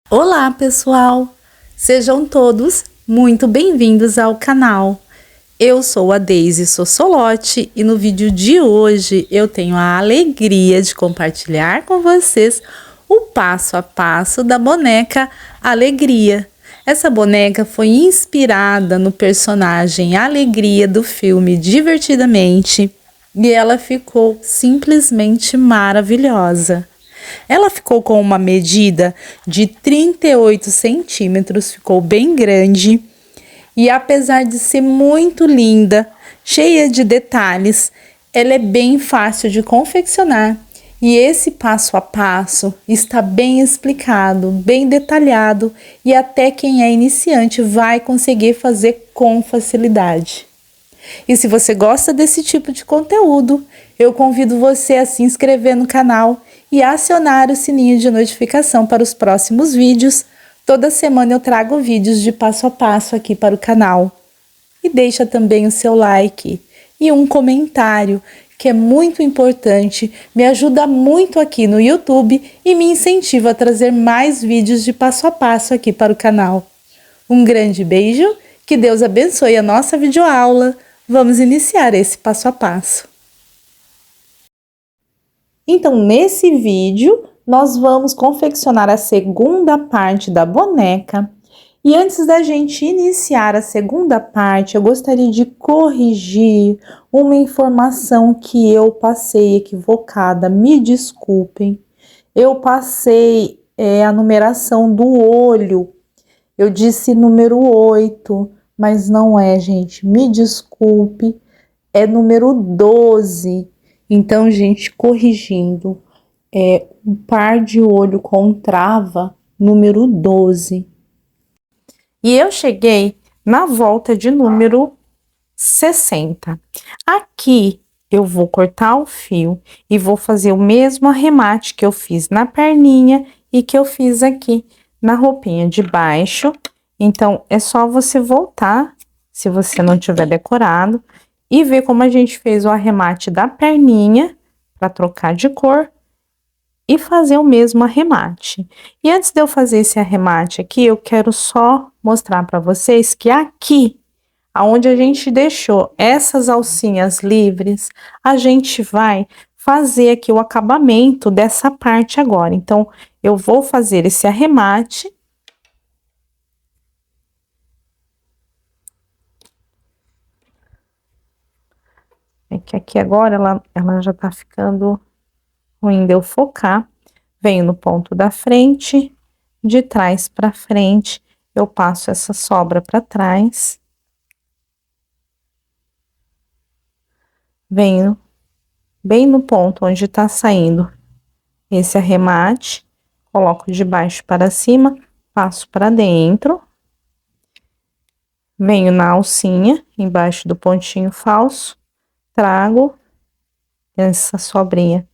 Olá, pessoal! Sejam todos muito bem-vindos ao canal. Eu sou a Deise Sossolotti e no vídeo de hoje eu tenho a alegria de compartilhar com vocês o passo a passo da boneca Alegria. Essa boneca foi inspirada no personagem Alegria do filme Divertidamente e ela ficou simplesmente maravilhosa. Ela ficou com uma medida de 38 centímetros, ficou bem grande. E apesar de ser muito linda, cheia de detalhes, ela é bem fácil de confeccionar. E esse passo a passo está bem explicado, bem detalhado e até quem é iniciante vai conseguir fazer com facilidade. E se você gosta desse tipo de conteúdo, eu convido você a se inscrever no canal e acionar o sininho de notificação para os próximos vídeos. Toda semana eu trago vídeos de passo a passo aqui para o canal. E deixa também o seu like e um comentário, que é muito importante, me ajuda muito aqui no YouTube e me incentiva a trazer mais vídeos de passo a passo aqui para o canal. Um grande beijo, que Deus abençoe a nossa videoaula. Vamos iniciar esse passo a passo. Então, nesse vídeo, nós vamos confeccionar a segunda parte da boneca. E antes da gente iniciar a segunda parte, eu gostaria de corrigir uma informação que eu passei equivocada. Me desculpem. Eu passei a numeração do olho. Eu disse número 8, mas não é, gente. Me desculpe. É número 12. Então, gente, corrigindo, um par de olho com trava, número 12. E eu cheguei na volta de número 60. Aqui, eu vou cortar o fio e vou fazer o mesmo arremate que eu fiz na perninha e que eu fiz aqui na roupinha de baixo. Então, é só você voltar, se você não tiver decorado, e ver como a gente fez o arremate da perninha, para trocar de cor, e fazer o mesmo arremate. E antes de eu fazer esse arremate aqui, eu quero só mostrar para vocês que aqui, aonde a gente deixou essas alcinhas livres, a gente vai fazer aqui o acabamento dessa parte agora. Então, eu vou fazer esse arremate. É que aqui agora ela já tá ficando ruim de eu focar. Venho no ponto da frente, de trás para frente, eu passo essa sobra para trás. Venho bem no ponto onde tá saindo esse arremate, coloco de baixo para cima, passo para dentro. Venho na alcinha, embaixo do pontinho falso, trago essa sobrinha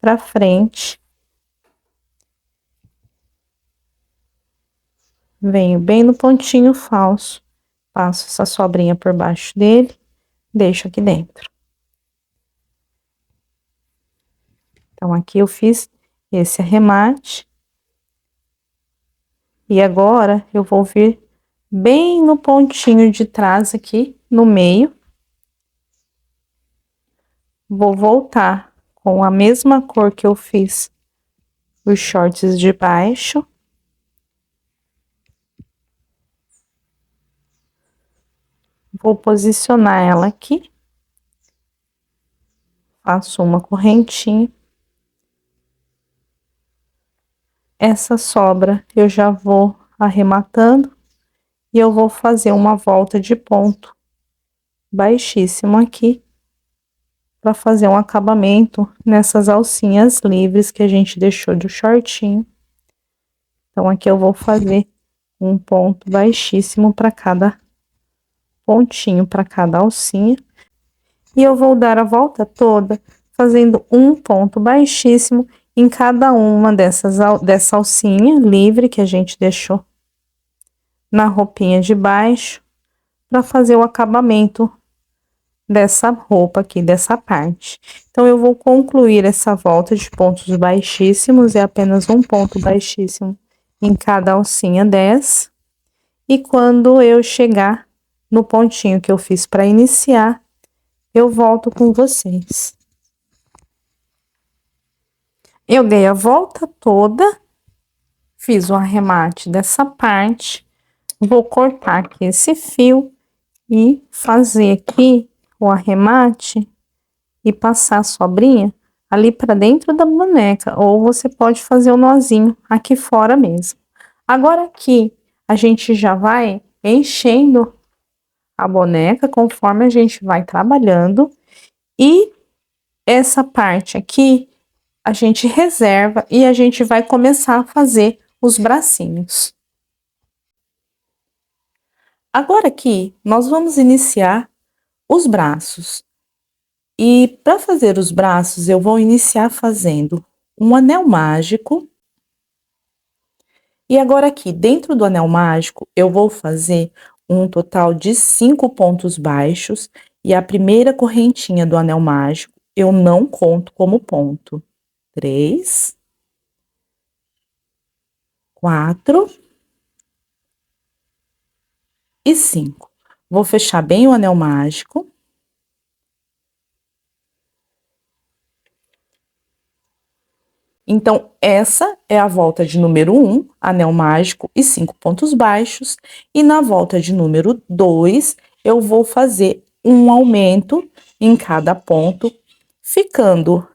para frente. Venho bem no pontinho falso, passo essa sobrinha por baixo dele, deixo aqui dentro. Então, aqui eu fiz esse arremate. E agora, eu vou vir bem no pontinho de trás aqui, no meio. Vou voltar com a mesma cor que eu fiz os shorts de baixo. Vou posicionar ela aqui. Faço uma correntinha. Essa sobra eu já vou arrematando e eu vou fazer uma volta de ponto baixíssimo aqui para fazer um acabamento nessas alcinhas livres que a gente deixou de shortinho. Então, aqui eu vou fazer um ponto baixíssimo para cada pontinho, para cada alcinha. E eu vou dar a volta toda fazendo um ponto baixíssimo em cada uma dessa alcinha livre que a gente deixou na roupinha de baixo, para fazer o acabamento dessa roupa aqui, dessa parte. Então, eu vou concluir essa volta de pontos baixíssimos, é apenas um ponto baixíssimo em cada alcinha 10. E quando eu chegar no pontinho que eu fiz para iniciar, eu volto com vocês. Eu dei a volta toda, fiz o arremate dessa parte, vou cortar aqui esse fio e fazer aqui o arremate e passar a sobrinha ali para dentro da boneca, ou você pode fazer o nozinho aqui fora mesmo. Agora aqui, a gente já vai enchendo a boneca conforme a gente vai trabalhando, e essa parte aqui a gente reserva e a gente vai começar a fazer os bracinhos. Agora aqui, nós vamos iniciar os braços. E para fazer os braços, eu vou iniciar fazendo um anel mágico. E agora aqui, dentro do anel mágico, eu vou fazer um total de 5 pontos baixos. E a primeira correntinha do anel mágico, eu não conto como ponto. 3, 4 e 5. Vou fechar bem o anel mágico. Então, essa é a volta de número 1, anel mágico e 5 pontos baixos. E na volta de número 2, eu vou fazer um aumento em cada ponto, ficando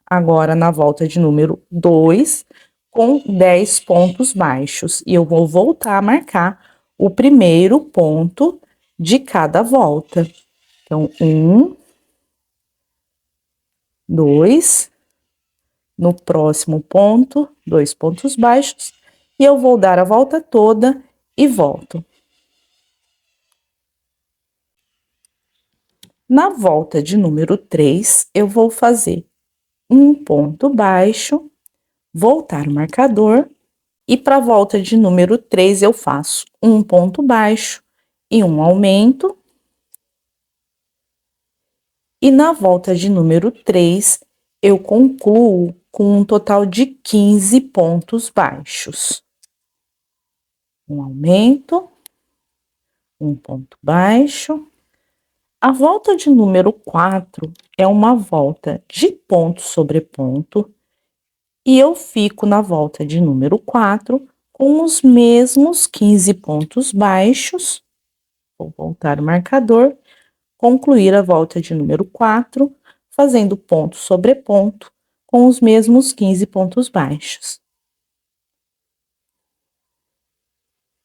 agora na volta de número 2 com 10 pontos baixos. E eu vou voltar a marcar o primeiro ponto de cada volta. Então, 1, 2, no próximo ponto, 2 pontos baixos, e eu vou dar a volta toda e volto. Na volta de número 3, eu vou fazer um ponto baixo, voltar o marcador, e para a volta de número 3, eu faço um ponto baixo e um aumento. E na volta de número 3, eu concluo com um total de 15 pontos baixos. Um aumento, um ponto baixo. A volta de número 4 é uma volta de ponto sobre ponto, e eu fico na volta de número 4 com os mesmos 15 pontos baixos. Vou voltar o marcador, concluir a volta de número 4, fazendo ponto sobre ponto com os mesmos 15 pontos baixos.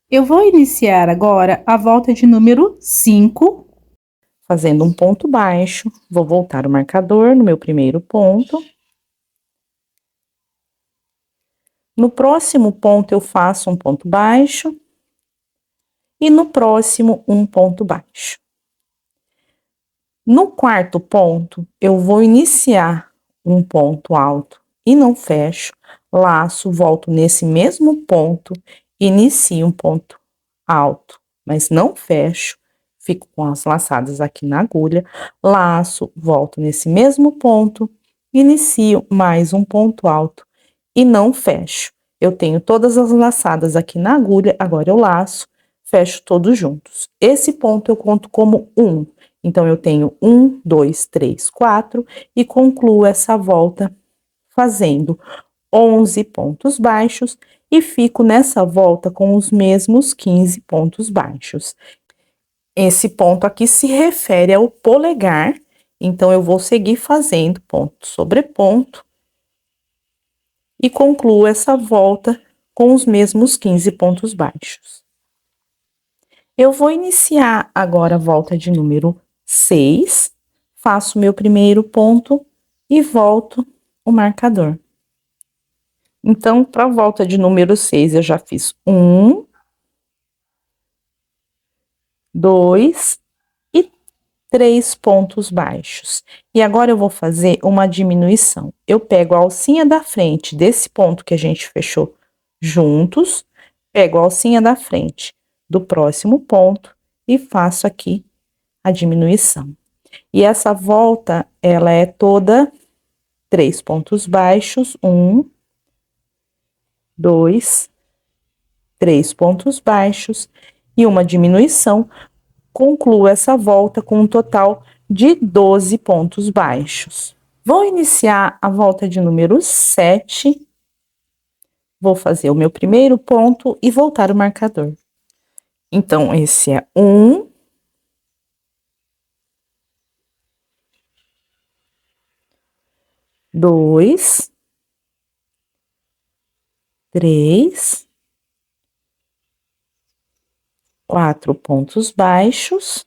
Eu vou iniciar agora a volta de número 5, fazendo um ponto baixo, vou voltar o marcador no meu primeiro ponto. No próximo ponto, eu faço um ponto baixo, e no próximo, um ponto baixo. No quarto ponto, eu vou iniciar um ponto alto e não fecho, laço, volto nesse mesmo ponto, inicio um ponto alto, mas não fecho, fico com as laçadas aqui na agulha, laço, volto nesse mesmo ponto, inicio mais um ponto alto e não fecho. Eu tenho todas as laçadas aqui na agulha, agora eu laço, fecho todos juntos. Esse ponto eu conto como 1. Então, eu tenho 1, 2, 3, 4 e concluo essa volta fazendo 11 pontos baixos e fico nessa volta com os mesmos 15 pontos baixos. Esse ponto aqui se refere ao polegar, então eu vou seguir fazendo ponto sobre ponto e concluo essa volta com os mesmos 15 pontos baixos. Eu vou iniciar agora a volta de número 6, faço meu primeiro ponto e volto o marcador. Então, para a volta de número 6, eu já fiz 1, 2 e 3 pontos baixos. E agora eu vou fazer uma diminuição. Eu pego a alcinha da frente desse ponto que a gente fechou juntos, pego a alcinha da frente do próximo ponto e faço aqui a diminuição. E essa volta, ela é toda 3 pontos baixos, 1, 2 3 pontos baixos e uma diminuição. Concluo essa volta com um total de 12 pontos baixos. Vou iniciar a volta de número 7. Vou fazer o meu primeiro ponto e voltar o marcador. Então, esse é 1, 2, 3, 4 pontos baixos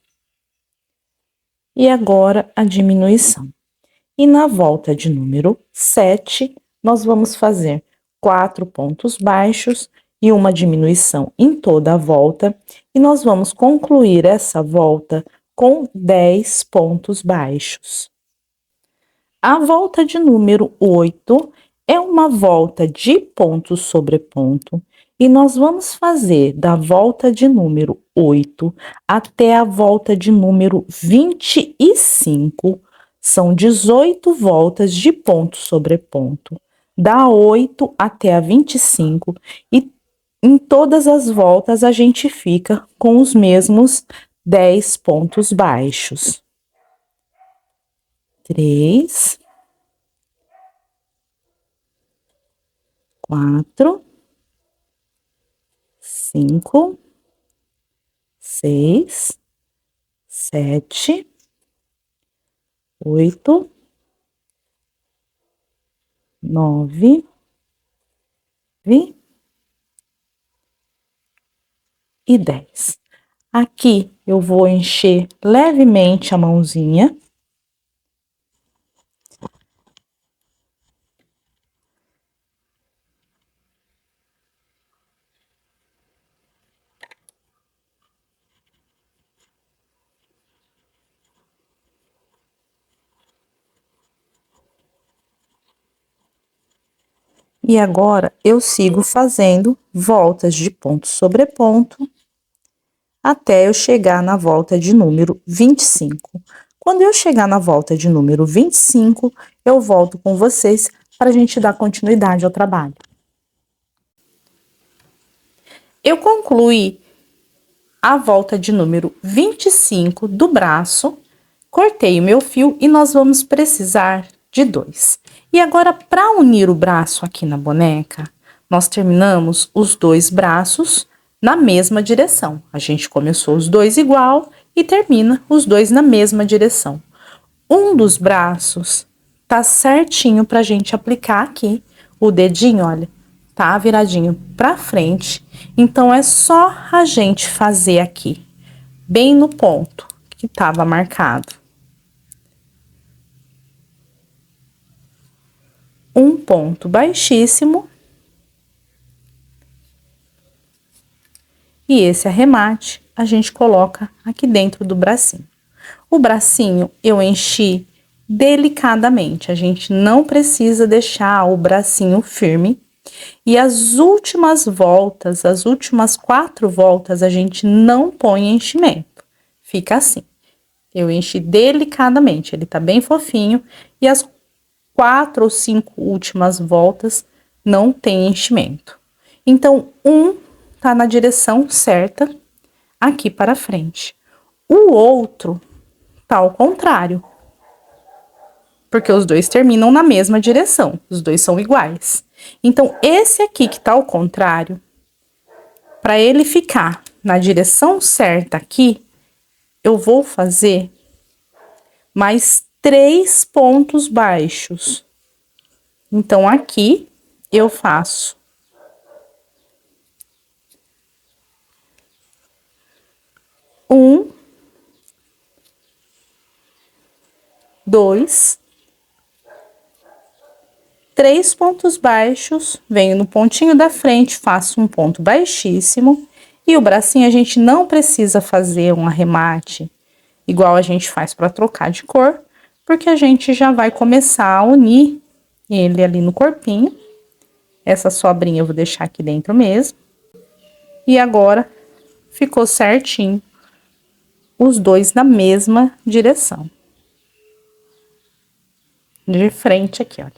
e agora a diminuição. E na volta de número 7, nós vamos fazer 4 pontos baixos e uma diminuição em toda a volta, e nós vamos concluir essa volta com 10 pontos baixos. A volta de número 8 é uma volta de ponto sobre ponto, e nós vamos fazer da volta de número 8 até a volta de número 25. São 18 voltas de ponto sobre ponto, da 8 até a 25, e em todas as voltas a gente fica com os mesmos 10 pontos baixos. 3, 4, 5, 6, 7, 8, 9 e 10. Aqui eu vou encher levemente a mãozinha. E agora, eu sigo fazendo voltas de ponto sobre ponto, até eu chegar na volta de número 25. Quando eu chegar na volta de número 25, eu volto com vocês para a gente dar continuidade ao trabalho. Eu concluí a volta de número 25 do braço, cortei o meu fio e nós vamos precisar de 2. E agora, para unir o braço aqui na boneca, nós terminamos os 2 braços na mesma direção. A gente começou os 2 igual e termina os 2 na mesma direção. Um dos braços tá certinho pra gente aplicar aqui. O dedinho, olha, tá viradinho pra frente. Então, é só a gente fazer aqui, bem no ponto que tava marcado. Um ponto baixíssimo. E esse arremate a gente coloca aqui dentro do bracinho. O bracinho eu enchi delicadamente, a gente não precisa deixar o bracinho firme. E as últimas voltas, as últimas 4 voltas, a gente não põe enchimento. Fica assim. Eu enchi delicadamente, ele tá bem fofinho. E as 4 ou 5 últimas voltas não tem enchimento. Então, tá na direção certa, aqui para frente. O outro tá ao contrário, porque os 2 terminam na mesma direção, os 2 são iguais. Então, esse aqui que tá ao contrário, para ele ficar na direção certa aqui, eu vou fazer mais 3 pontos baixos. Então, aqui eu faço 1, 2, 3 pontos baixos, venho no pontinho da frente, faço um ponto baixíssimo, e o bracinho a gente não precisa fazer um arremate igual a gente faz para trocar de cor, porque a gente já vai começar a unir ele ali no corpinho. Essa sobrinha eu vou deixar aqui dentro mesmo. E agora ficou certinho os 2 na mesma direção. De frente aqui, olha.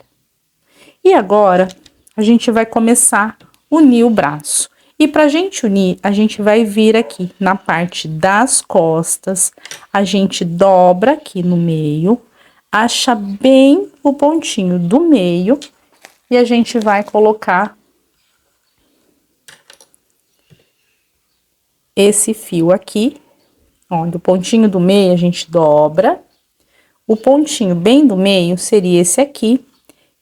E agora, a gente vai começar a unir o braço. E pra gente unir, a gente vai vir aqui na parte das costas, a gente dobra aqui no meio, acha bem o pontinho do meio e a gente vai colocar esse fio aqui, ó, do pontinho do meio a gente dobra. O pontinho bem do meio seria esse aqui.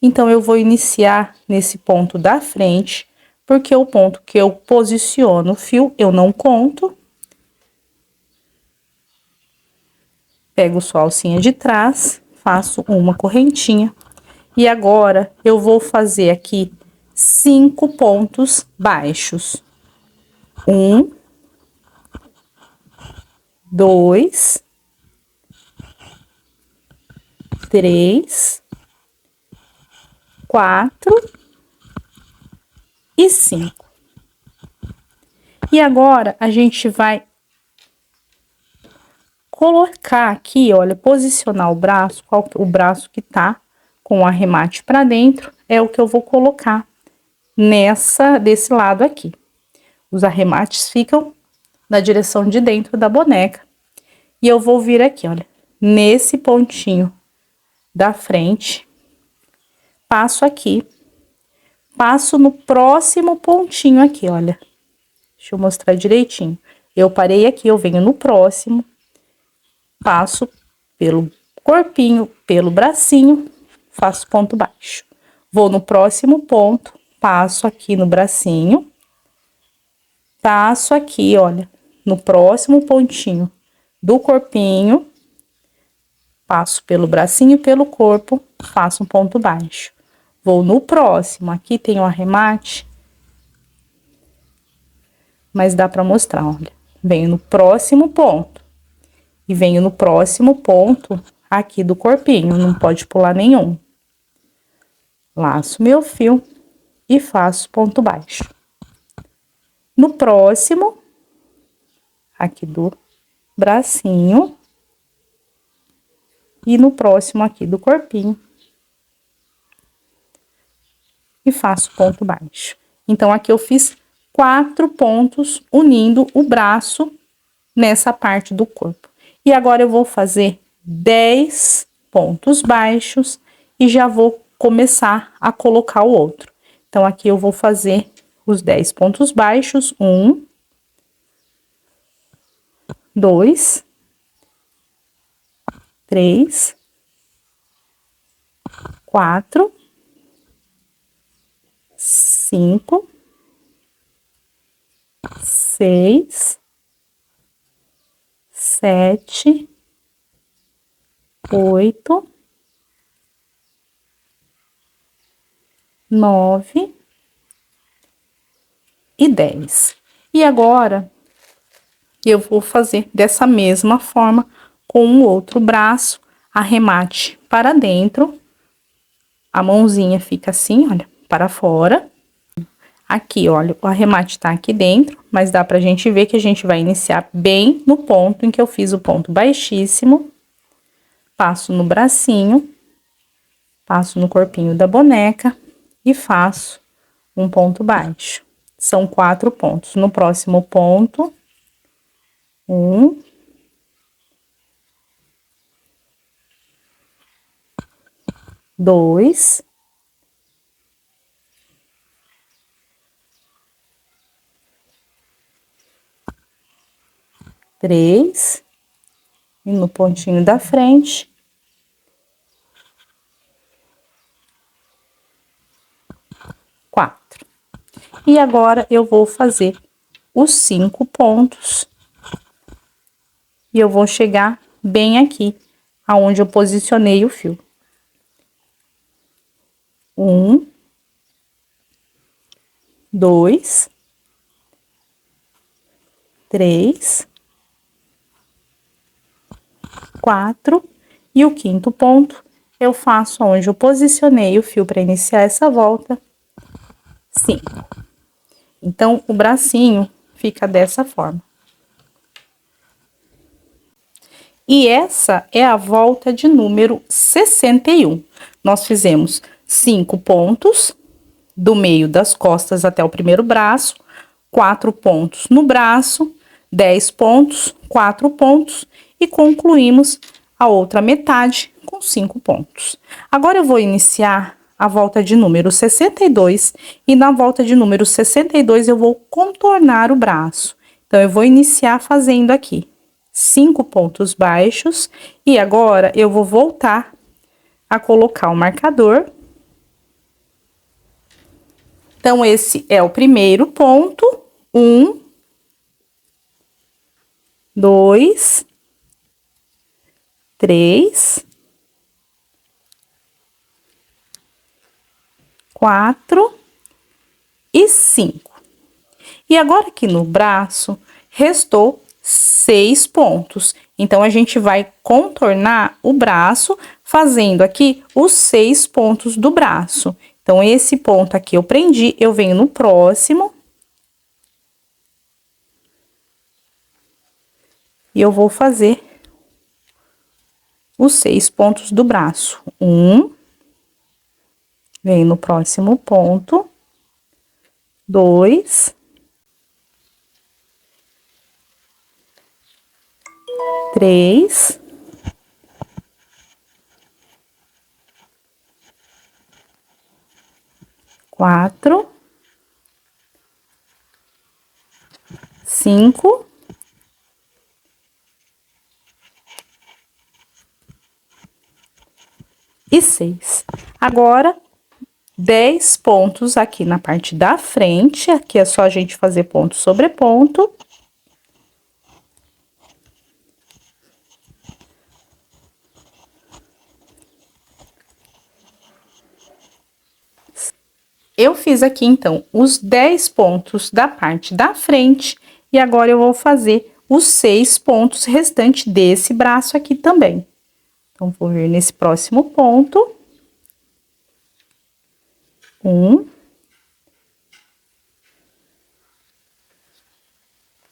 Então, eu vou iniciar nesse ponto da frente, porque o ponto que eu posiciono o fio, eu não conto. Pego só a alcinha de trás, faço uma correntinha. E agora, eu vou fazer aqui 5 pontos baixos. 1, 2, 3, 4 e 5. E agora, a gente vai colocar aqui, olha, posicionar o braço, o braço que tá com o arremate pra dentro, é o que eu vou colocar desse lado aqui. Os arremates ficam na direção de dentro da boneca. E eu vou vir aqui, olha, nesse pontinho da frente, passo aqui, passo no próximo pontinho aqui, olha. Deixa eu mostrar direitinho. Eu parei aqui, eu venho no próximo, passo pelo corpinho, pelo bracinho, faço ponto baixo. Vou no próximo ponto, passo aqui no bracinho, passo aqui, olha, no próximo pontinho do corpinho, passo pelo bracinho e pelo corpo, faço um ponto baixo. Vou no próximo, aqui tem o arremate, mas dá pra mostrar, olha. Venho no próximo ponto e venho no próximo ponto aqui do corpinho, não pode pular nenhum. Laço meu fio e faço ponto baixo. No próximo, aqui do bracinho, e no próximo aqui do corpinho, e faço ponto baixo. Então, aqui eu fiz 4 pontos unindo o braço nessa parte do corpo. E agora eu vou fazer 10 pontos baixos e já vou começar a colocar o outro. Então, aqui eu vou fazer os 10 pontos baixos, 1, 2, 3, 4, 5, 6, 7, 8, 9 e 10. E agora, eu vou fazer dessa mesma forma com o outro braço, arremate para dentro, a mãozinha fica assim, olha, para fora. Aqui, olha, o arremate tá aqui dentro, mas dá pra gente ver que a gente vai iniciar bem no ponto em que eu fiz o ponto baixíssimo. Passo no bracinho, passo no corpinho da boneca e faço um ponto baixo. São 4 pontos. No próximo ponto, 1, 2, 3, e no pontinho da frente, 4. E agora, eu vou fazer os 5 pontos, e eu vou chegar bem aqui, aonde eu posicionei o fio. 1, 2, 3, 4, e o 5º ponto eu faço onde eu posicionei o fio para iniciar essa volta, 5. Então, o bracinho fica dessa forma. E essa é a volta de número 61. Nós fizemos 5 pontos, do meio das costas até o primeiro braço, 4 pontos no braço, 10 pontos, 4 pontos e concluímos a outra metade com 5 pontos. Agora eu vou iniciar a volta de número 62 e na volta de número 62 eu vou contornar o braço. Então, eu vou iniciar fazendo aqui 5 pontos baixos e agora eu vou voltar a colocar o marcador. Então, esse é o primeiro ponto, 1, 2, 3, 4 e 5. E agora aqui no braço, restou 6 pontos. Então, a gente vai contornar o braço, fazendo aqui os 6 pontos do braço. Então, esse ponto aqui eu prendi, eu venho no próximo. E eu vou fazer os 6 pontos do braço. 1, venho no próximo ponto. 2, 3, 4, 5 e 6. Agora, 10 pontos aqui na parte da frente, aqui é só a gente fazer ponto sobre ponto. Eu fiz aqui, então, os 10 pontos da parte da frente e agora eu vou fazer os 6 pontos restantes desse braço aqui também. Então, vou vir nesse próximo ponto. 1,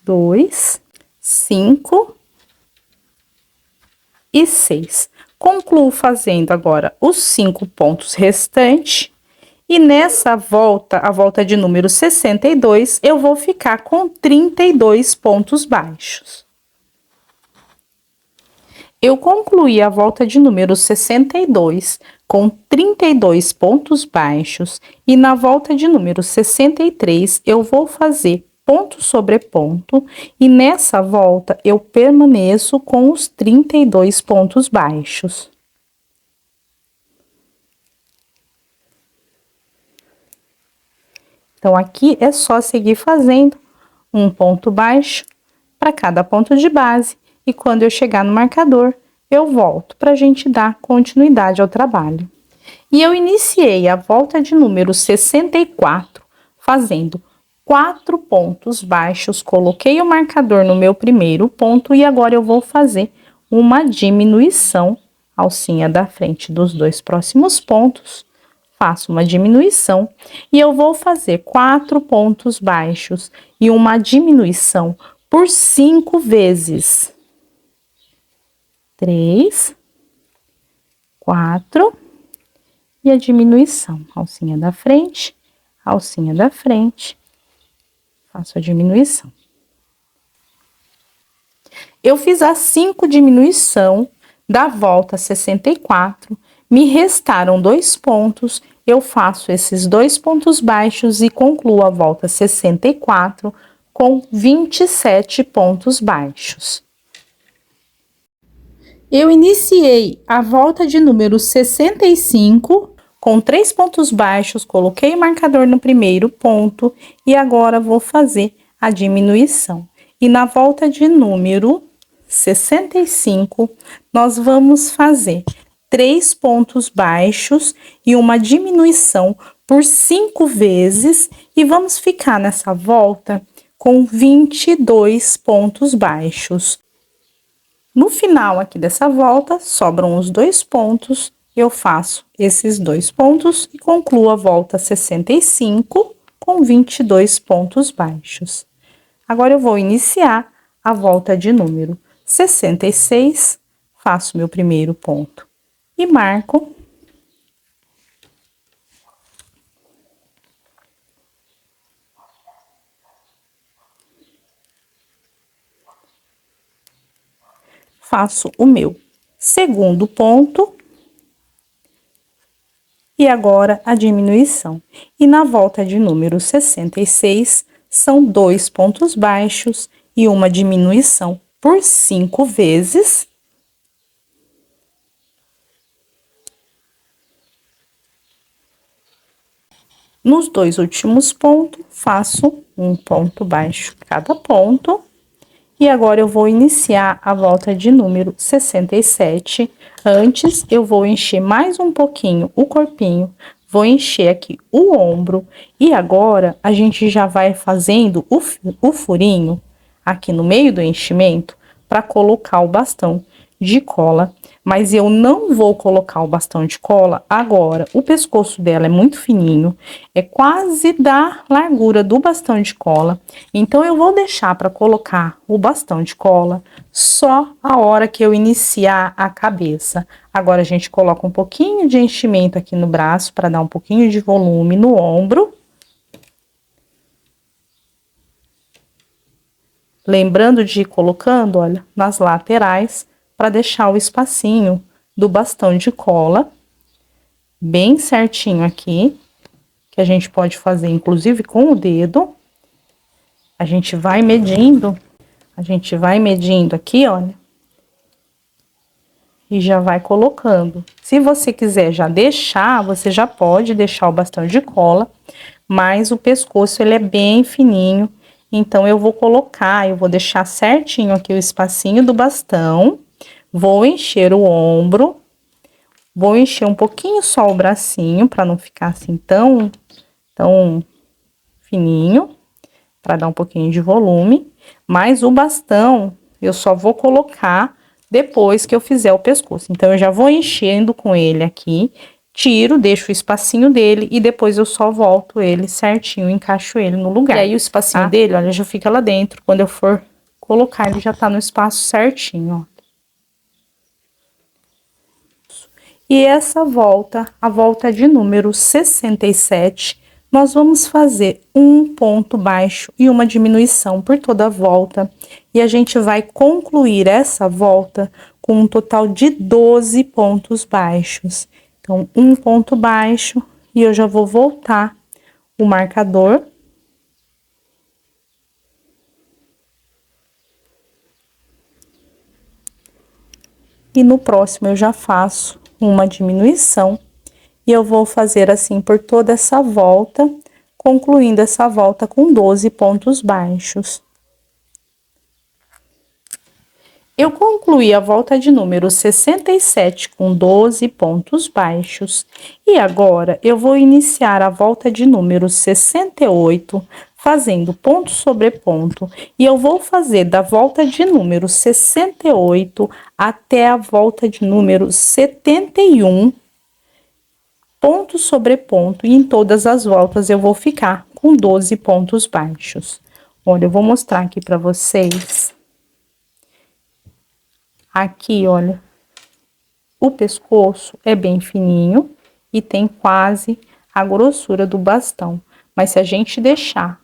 2, 5 e 6. Concluo fazendo agora os 5 pontos restantes. E nessa volta, a volta de número 62, eu vou ficar com 32 pontos baixos. Eu concluí a volta de número 62 com 32 pontos baixos e na volta de número 63 eu vou fazer ponto sobre ponto e nessa volta eu permaneço com os 32 pontos baixos. Então, aqui é só seguir fazendo um ponto baixo para cada ponto de base e quando eu chegar no marcador, eu volto para a gente dar continuidade ao trabalho. E eu iniciei a volta de número 64 fazendo 4 pontos baixos, coloquei o marcador no meu primeiro ponto e agora eu vou fazer uma diminuição, alcinha da frente dos 2 próximos pontos. Faço uma diminuição e eu vou fazer 4 pontos baixos e uma diminuição por 5 vezes. 3, 4 e a diminuição. Alcinha da frente, faço a diminuição. Eu fiz as 5 diminuição da volta 64. Me restaram 2 pontos, eu faço esses 2 pontos baixos e concluo a volta 64 com 27 pontos baixos. Eu iniciei a volta de número 65 com 3 pontos baixos, coloquei o marcador no primeiro ponto e agora vou fazer a diminuição. E na volta de número 65, nós vamos fazer 3 pontos baixos e uma diminuição por 5 vezes e vamos ficar nessa volta com 22 pontos baixos. No final aqui dessa volta, sobram os 2 pontos, eu faço esses 2 pontos e concluo a volta 65 com 22 pontos baixos. Agora eu vou iniciar a volta de número 66, faço meu primeiro ponto e marco. faço o meu segundo ponto. E agora a diminuição. E na volta de número 66, são 2 pontos baixos e uma diminuição por 5 vezes. Nos 2 últimos pontos, faço um ponto baixo cada ponto. E agora eu vou iniciar a volta de número 67. Antes, eu vou encher mais um pouquinho o corpinho, vou encher aqui o ombro. E agora, a gente já vai fazendo o furinho aqui no meio do enchimento para colocar o bastão de cola. Mas eu não vou colocar o bastão de cola agora. O pescoço dela é muito fininho, é quase da largura do bastão de cola. Então, eu vou deixar para colocar o bastão de cola só a hora que eu iniciar a cabeça. Agora, a gente coloca um pouquinho de enchimento aqui no braço para dar um pouquinho de volume no ombro. Lembrando de ir colocando, olha, nas laterais, para deixar o espacinho do bastão de cola bem certinho aqui, que a gente pode fazer inclusive com o dedo. A gente vai medindo aqui, olha, e já vai colocando. Se você quiser já deixar, você já pode deixar o bastão de cola, mas o pescoço ele é bem fininho, então eu vou colocar, eu vou deixar certinho aqui o espacinho do bastão. Vou encher o ombro, vou encher um pouquinho só o bracinho, para não ficar assim tão fininho, para dar um pouquinho de volume. Mas o bastão, eu só vou colocar depois que eu fizer o pescoço. Então, eu já vou enchendo com ele aqui, tiro, deixo o espacinho dele e depois eu só volto ele certinho, encaixo ele no lugar. E aí, o espacinho dele, olha, já fica lá dentro. Quando eu for colocar, ele já tá no espaço certinho, ó. E essa volta, a volta de número 67, nós vamos fazer um ponto baixo e uma diminuição por toda a volta. E a gente vai concluir essa volta com um total de 12 pontos baixos. Então, um ponto baixo e eu já vou voltar o marcador. E no próximo eu já faço uma diminuição e eu vou fazer assim por toda essa volta, concluindo essa volta com 12 pontos baixos. Eu concluí a volta de número 67 com 12 pontos baixos e agora eu vou iniciar a volta de número 68 fazendo ponto sobre ponto, e eu vou fazer da volta de número 68 até a volta de número 71, ponto sobre ponto, e em todas as voltas eu vou ficar com 12 pontos baixos. Olha, eu vou mostrar aqui para vocês. Aqui, olha, o pescoço é bem fininho e tem quase a grossura do bastão, mas se a gente deixar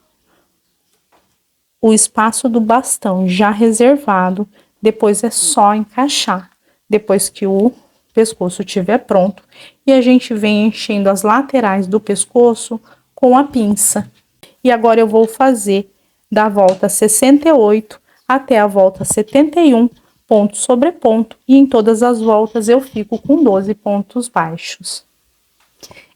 o espaço do bastão já reservado, depois é só encaixar, depois que o pescoço estiver pronto, e a gente vem enchendo as laterais do pescoço com a pinça. E agora eu vou fazer da volta 68 até a volta 71, ponto sobre ponto, e em todas as voltas eu fico com 12 pontos baixos.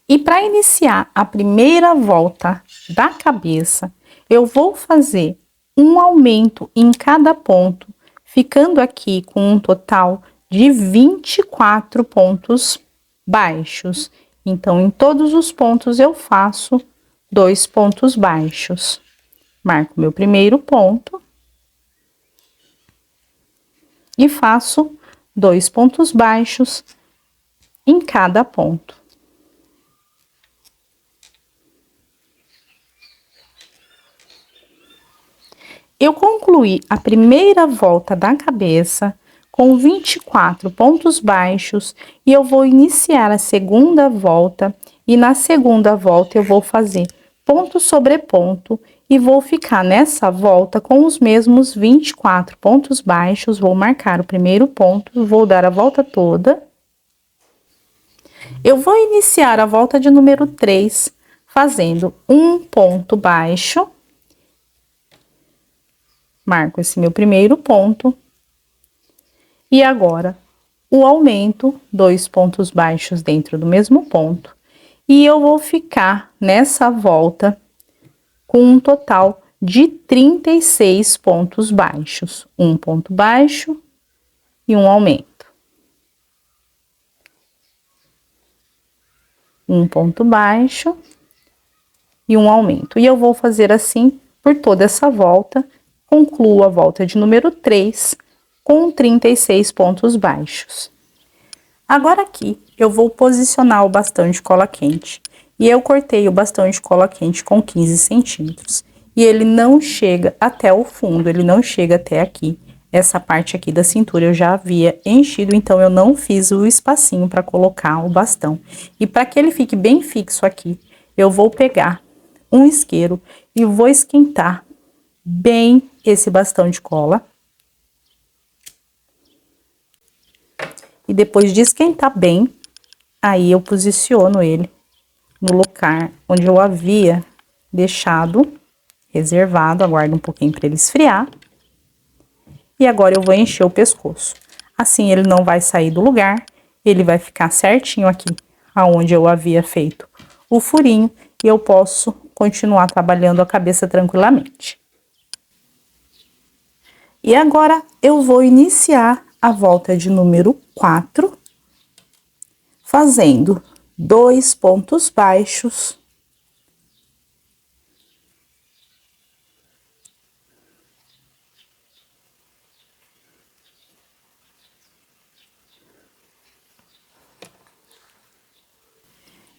E para iniciar a primeira volta da cabeça, eu vou fazer um aumento em cada ponto, ficando aqui com um total de 24 pontos baixos. Então, em todos os pontos eu faço 2 pontos baixos. Marco meu primeiro ponto e faço 2 pontos baixos em cada ponto. Eu concluí a primeira volta da cabeça com 24 pontos baixos e eu vou iniciar a segunda volta, e na segunda volta eu vou fazer ponto sobre ponto E vou ficar nessa volta com os mesmos 24 pontos baixos. Vou marcar o primeiro ponto, vou dar a volta toda. Eu vou iniciar a volta de número 3, fazendo um ponto baixo. Marco esse meu primeiro ponto. E agora, o aumento, 2 pontos baixos dentro do mesmo ponto. E eu vou ficar nessa volta com um total de 36 pontos baixos. Um ponto baixo e um aumento. Um ponto baixo e um aumento. E eu vou fazer assim por toda essa volta. Concluo a volta de número 3 com 36 pontos baixos. Agora aqui, eu vou posicionar o bastão de cola quente. E eu cortei o bastão de cola quente com 15 centímetros. E ele não chega até o fundo, ele não chega até aqui. Essa parte aqui da cintura eu já havia enchido, então eu não fiz o espacinho para colocar o bastão. E para que ele fique bem fixo aqui, eu vou pegar um isqueiro e vou esquentar bem esse bastão de cola. E depois de esquentar bem, aí eu posiciono ele no lugar onde eu havia deixado reservado. Aguardo um pouquinho para ele esfriar. E agora eu vou encher o pescoço. Assim ele não vai sair do lugar, ele vai ficar certinho aqui, aonde eu havia feito o furinho, e eu posso continuar trabalhando a cabeça tranquilamente. E agora eu vou iniciar a volta de número 4, fazendo 2 pontos baixos.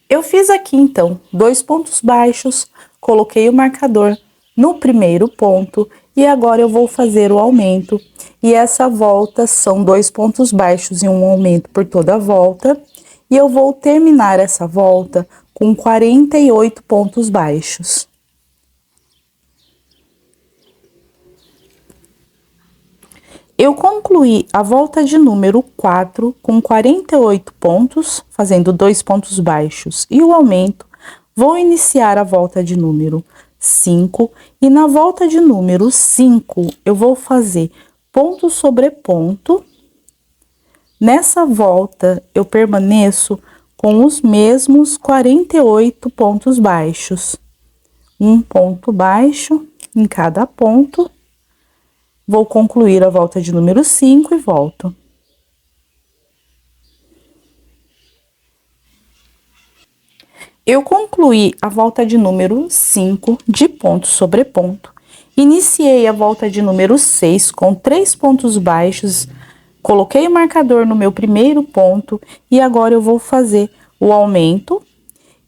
Eu fiz aqui, então, 2 pontos baixos, coloquei o marcador no primeiro ponto e agora eu vou fazer o aumento. E essa volta são 2 pontos baixos e um aumento por toda a volta. E eu vou terminar essa volta com 48 pontos baixos. Eu concluí a volta de número 4 com 48 pontos, fazendo 2 pontos baixos e o aumento. Vou iniciar a volta de número 5 e na volta de número 5 eu vou fazer ponto sobre ponto. Nessa volta eu permaneço com os mesmos 48 pontos baixos. Um ponto baixo em cada ponto. Vou concluir a volta de número 5 e volto. Eu concluí a volta de número 5 de ponto sobre ponto. Iniciei a volta de número 6 com 3 pontos baixos. Coloquei o marcador no meu primeiro ponto e agora eu vou fazer o aumento.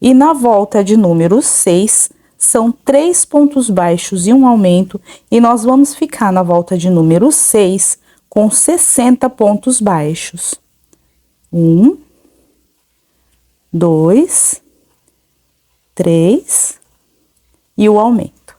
E na volta de número 6, são 3 pontos baixos e um aumento, e nós vamos ficar na volta de número 6 com 60 pontos baixos. 1, 2, 3 e o aumento.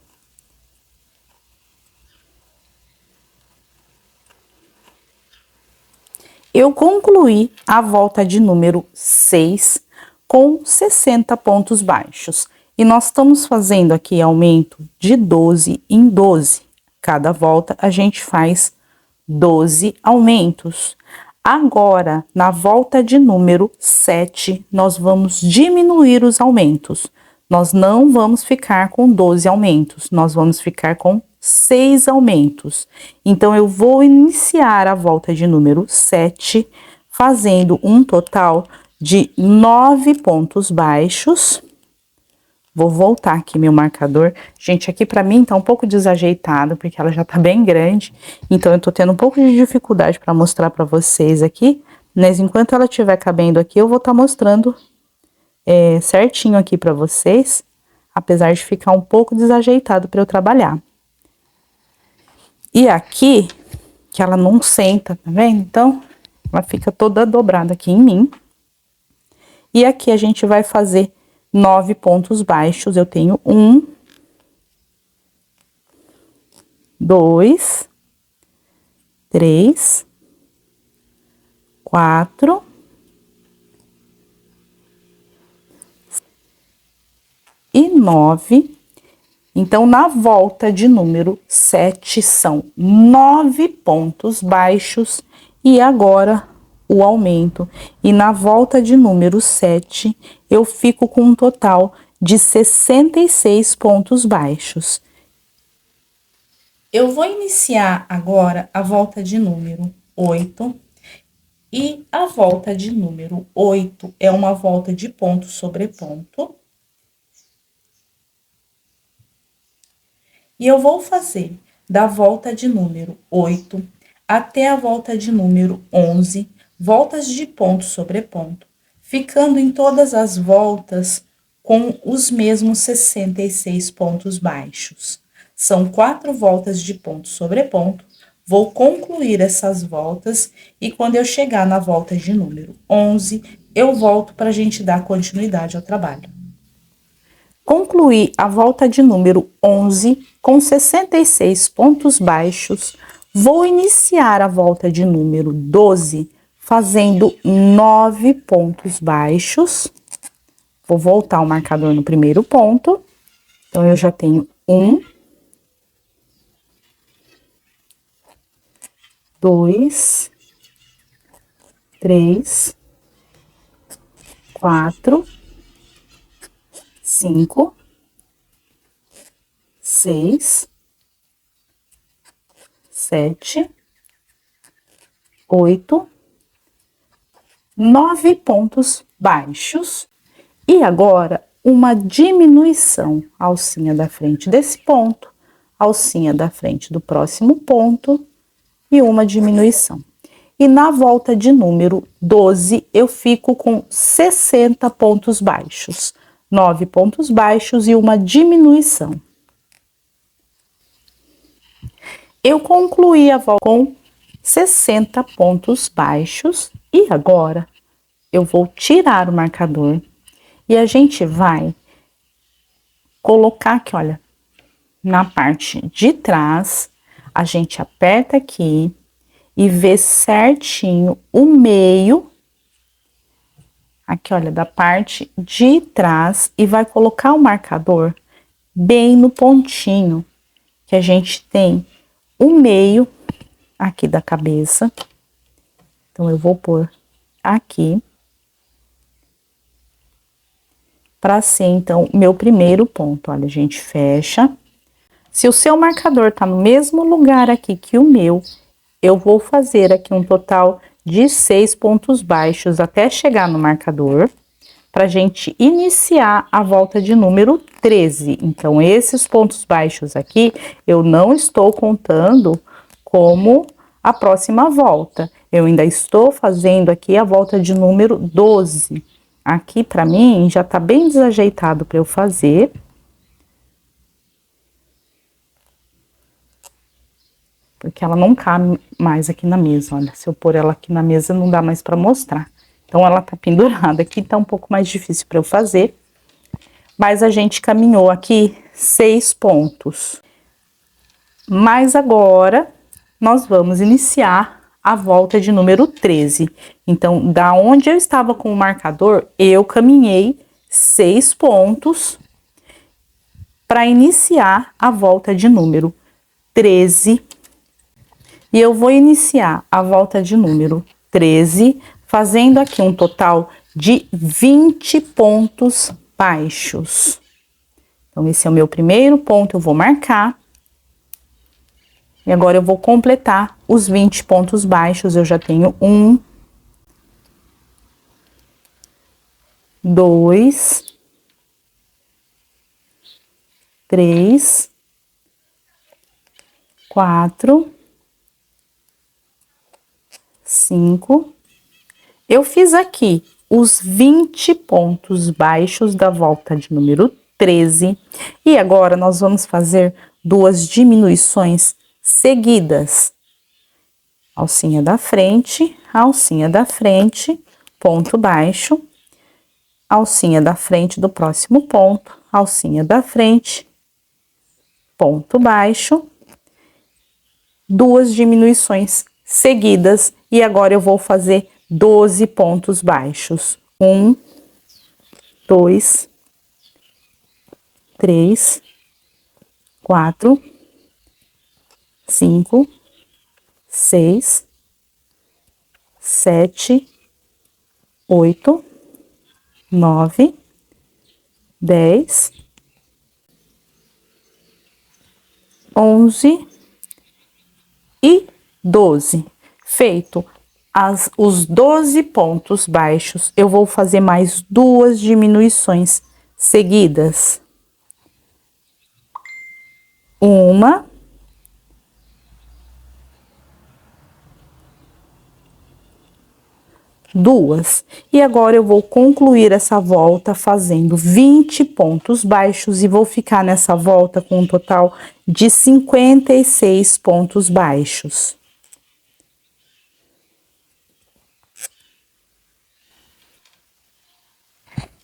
Eu concluí a volta de número 6 com 60 pontos baixos. E nós estamos fazendo aqui aumento de 12 em 12. Cada volta a gente faz 12 aumentos. Agora, na volta de número 7, nós vamos diminuir os aumentos. Nós não vamos ficar com 12 aumentos, nós vamos ficar com 6 aumentos. Então, eu vou iniciar a volta de número 7, fazendo um total de 9 pontos baixos. Vou voltar aqui meu marcador. Gente, aqui pra mim tá um pouco desajeitado, porque ela já tá bem grande. Então, eu tô tendo um pouco de dificuldade pra mostrar pra vocês aqui. Mas enquanto ela estiver cabendo aqui, eu vou tá mostrando certinho aqui pra vocês. Apesar de ficar um pouco desajeitado pra eu trabalhar. E aqui, que ela não senta, tá vendo? Então, ela fica toda dobrada aqui em mim. E aqui a gente vai fazer 9 pontos baixos. Eu tenho 1, 2, 3, 4 e 9. Então, na volta de número 7 são 9 pontos baixos e agora o aumento. E na volta de número 7, eu fico com um total de 66 pontos baixos. Eu vou iniciar agora a volta de número 8. E a volta de número 8 é uma volta de ponto sobre ponto. E eu vou fazer da volta de número 8 até a volta de número 11, voltas de ponto sobre ponto, ficando em todas as voltas com os mesmos 66 pontos baixos. São 4 voltas de ponto sobre ponto. Vou concluir essas voltas e quando eu chegar na volta de número 11, eu volto para a gente dar continuidade ao trabalho. Concluí a volta de número 11 com 66 pontos baixos. Vou iniciar a volta de número 12 fazendo 9 pontos baixos. Vou voltar o marcador no primeiro ponto. Então, eu já tenho 1, 2, 3, 4, 5, 6, 7, 8, 9 pontos baixos. E agora, uma diminuição, alcinha da frente desse ponto, alcinha da frente do próximo ponto e uma diminuição. E na volta de número 12, eu fico com 60 pontos baixos. 9 pontos baixos e uma diminuição. Eu concluí a volta com 60 pontos baixos e agora eu vou tirar o marcador e a gente vai colocar aqui, olha, na parte de trás, a gente aperta aqui e vê certinho o meio, aqui, olha, da parte de trás e vai colocar o marcador bem no pontinho que a gente tem o meio aqui da cabeça. Então, eu vou pôr aqui para ser, então, meu primeiro ponto. Olha, a gente fecha. Se o seu marcador tá no mesmo lugar aqui que o meu, eu vou fazer aqui um total de 6 pontos baixos até chegar no marcador, pra gente iniciar a volta de número 13. Então, esses pontos baixos aqui, eu não estou contando como a próxima volta. Eu ainda estou fazendo aqui a volta de número 12. Aqui, pra mim, já tá bem desajeitado para eu fazer. Porque ela não cabe mais aqui na mesa, olha. Se eu pôr ela aqui na mesa, não dá mais para mostrar. Então, ela tá pendurada aqui, tá um pouco mais difícil para eu fazer. Mas a gente caminhou aqui 6 pontos. Mas agora, nós vamos iniciar a volta de número 13. Então, da onde eu estava com o marcador, eu caminhei 6 pontos para iniciar a volta de número 13. E eu vou iniciar a volta de número 13, fazendo aqui um total de 20 pontos baixos. Então, esse é o meu primeiro ponto, eu vou marcar. E agora eu vou completar os 20 pontos baixos. Eu já tenho 1, 2, 3, 4, 5. Eu fiz aqui os 20 pontos baixos da volta de número 13. E agora nós vamos fazer 2 diminuições seguidas. Alcinha da frente, ponto baixo, alcinha da frente do próximo ponto, alcinha da frente, ponto baixo, duas diminuições seguidas e agora eu vou fazer 12 pontos baixos. 1, 2, 3, 4, 5, 6, 7, 8, 9, 10, 11 e 12. Feito os 12 pontos baixos, eu vou fazer mais duas diminuições seguidas. Uma. Duas. E agora eu vou concluir essa volta fazendo 20 pontos baixos e vou ficar nessa volta com um total de 56 pontos baixos.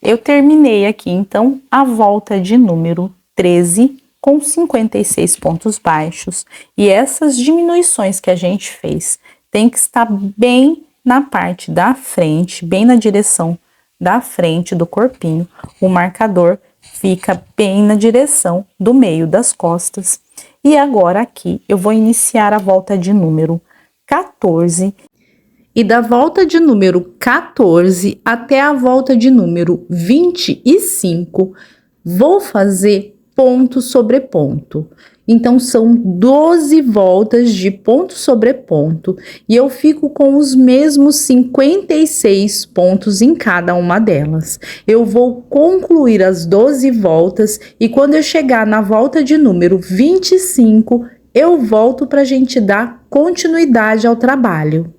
Eu terminei aqui, então, a volta de número 13 com 56 pontos baixos. E essas diminuições que a gente fez tem que estar bem na parte da frente, bem na direção da frente do corpinho. O marcador fica bem na direção do meio das costas. E agora aqui eu vou iniciar a volta de número 14. E da volta de número 14 até a volta de número 25, vou fazer ponto sobre ponto. Então, são 12 voltas de ponto sobre ponto e eu fico com os mesmos 56 pontos em cada uma delas. Eu vou concluir as 12 voltas e quando eu chegar na volta de número 25, eu volto para a gente dar continuidade ao trabalho.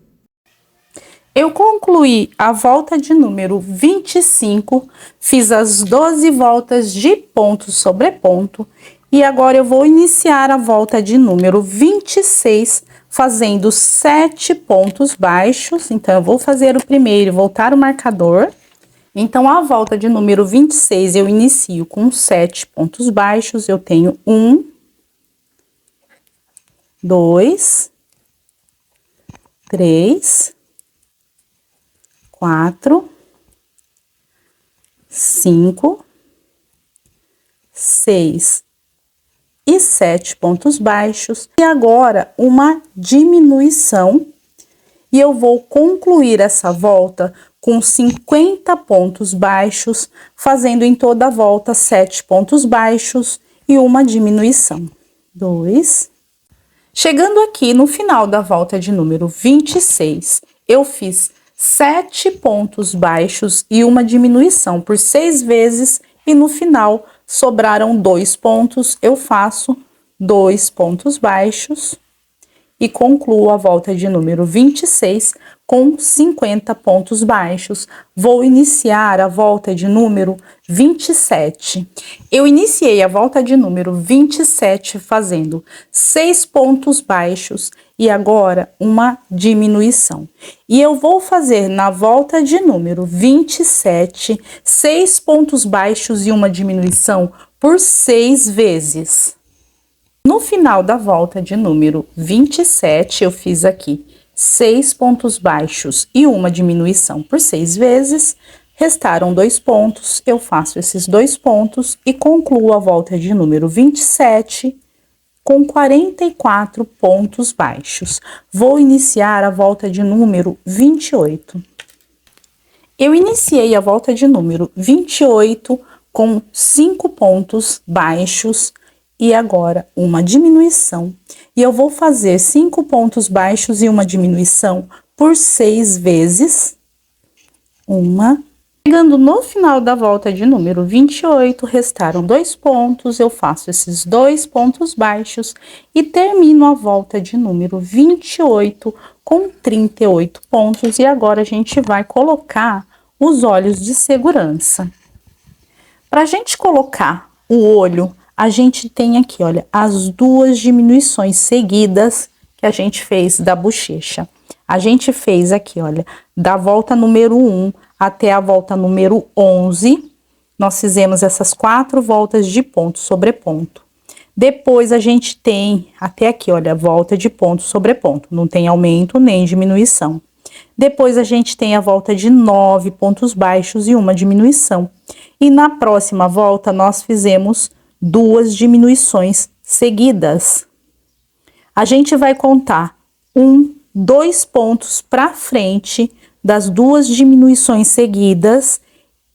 Eu concluí a volta de número 25, fiz as 12 voltas de ponto sobre ponto e agora eu vou iniciar a volta de número 26, fazendo 7 pontos baixos. Então, eu vou fazer o primeiro, voltar o marcador. Então, a volta de número 26 eu inicio com 7 pontos baixos. Eu tenho 1, 2, 3, 4, 5, 6 e 7 pontos baixos. E agora uma diminuição. E eu vou concluir essa volta com 50 pontos baixos, fazendo em toda a volta 7 pontos baixos e uma diminuição. 2. Chegando aqui no final da volta de número 26, eu fiz 7 pontos baixos e uma diminuição por 6 vezes e no final sobraram 2 pontos, eu faço 2 pontos baixos e concluo a volta de número 26 com 50 pontos baixos. Vou iniciar a volta de número 27. Eu iniciei a volta de número 27 fazendo 6 pontos baixos e agora uma diminuição. E eu vou fazer na volta de número 27, 6 pontos baixos e uma diminuição por 6 vezes. No final da volta de número 27, eu fiz aqui 6 pontos baixos e uma diminuição por 6 vezes. Restaram 2 pontos, eu faço esses 2 pontos e concluo a volta de número 27 com 44 pontos baixos. Vou iniciar a volta de número 28. Eu iniciei a volta de número 28 com 5 pontos baixos e agora uma diminuição. E eu vou fazer 5 pontos baixos e uma diminuição por 6 vezes. Chegando no final da volta de número 28, restaram 2 pontos, eu faço esses 2 pontos baixos e termino a volta de número 28 com 38 pontos. E agora a gente vai colocar os olhos de segurança. Para a gente colocar o olho, a gente tem aqui, olha, as 2 diminuições seguidas que a gente fez da bochecha. A gente fez aqui, olha, da volta número 1 até a volta número 11, nós fizemos essas 4 voltas de ponto sobre ponto. Depois a gente tem até aqui, olha, volta de ponto sobre ponto, não tem aumento nem diminuição. Depois a gente tem a volta de 9 pontos baixos e uma diminuição. E na próxima volta nós fizemos 2 diminuições seguidas. A gente vai contar 2 pontos para frente das 2 diminuições seguidas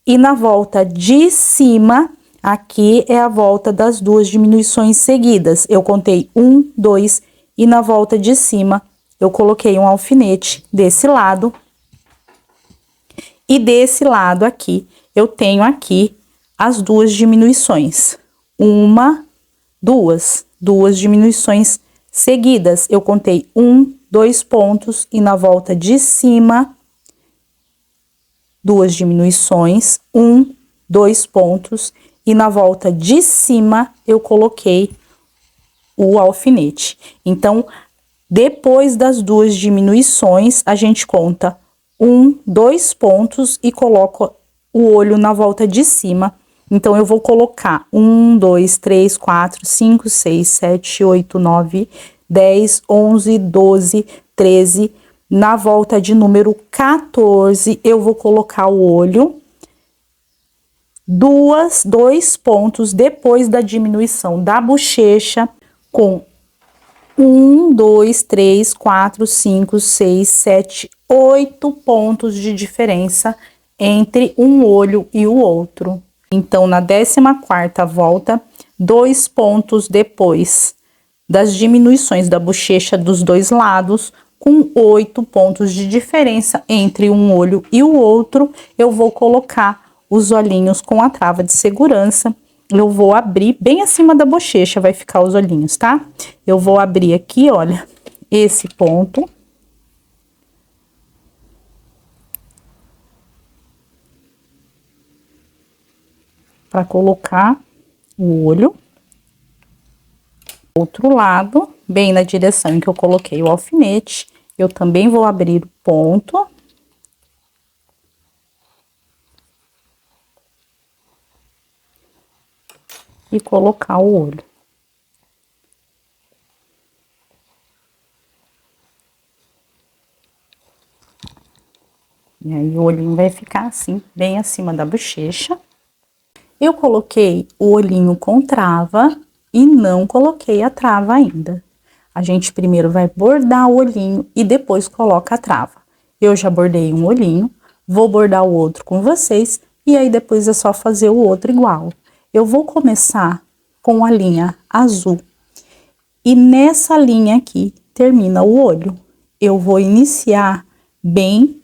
e na volta de cima, aqui é a volta das 2 diminuições seguidas. Eu contei 1, 2 e na volta de cima eu coloquei um alfinete desse lado. E desse lado aqui, eu tenho aqui as 2 diminuições. 1, 2 diminuições seguidas. Eu contei 1, 2 pontos e na volta de cima, 2 diminuições, 1, 2 pontos e na volta de cima eu coloquei o alfinete. Então, depois das 2 diminuições, a gente conta 1, 2 pontos e coloco o olho na volta de cima. Então, eu vou colocar 1, 2, 3, 4, 5, 6, 7, 8, 9, 10, 11, 12, 13. Na volta de número 14, eu vou colocar o olho. 2 pontos depois da diminuição da bochecha com 1, 2, 3, 4, 5, 6, 7, 8 pontos de diferença entre um olho e o outro. Então, na 14ª volta, 2 pontos depois das diminuições da bochecha dos dois lados, com 8 pontos de diferença entre um olho e o outro, eu vou colocar os olhinhos com a trava de segurança. Eu vou abrir bem acima da bochecha, vai ficar os olhinhos, tá? Eu vou abrir aqui, olha, esse ponto. Para colocar o olho. Outro lado, bem na direção em que eu coloquei o alfinete, eu também vou abrir o ponto. E colocar o olho. E aí, o olhinho vai ficar assim, bem acima da bochecha. Eu coloquei o olhinho com trava e não coloquei a trava ainda. A gente primeiro vai bordar o olhinho e depois coloca a trava. Eu já bordei um olhinho, vou bordar o outro com vocês e aí depois é só fazer o outro igual. Eu vou começar com a linha azul e nessa linha aqui termina o olho. Eu vou iniciar bem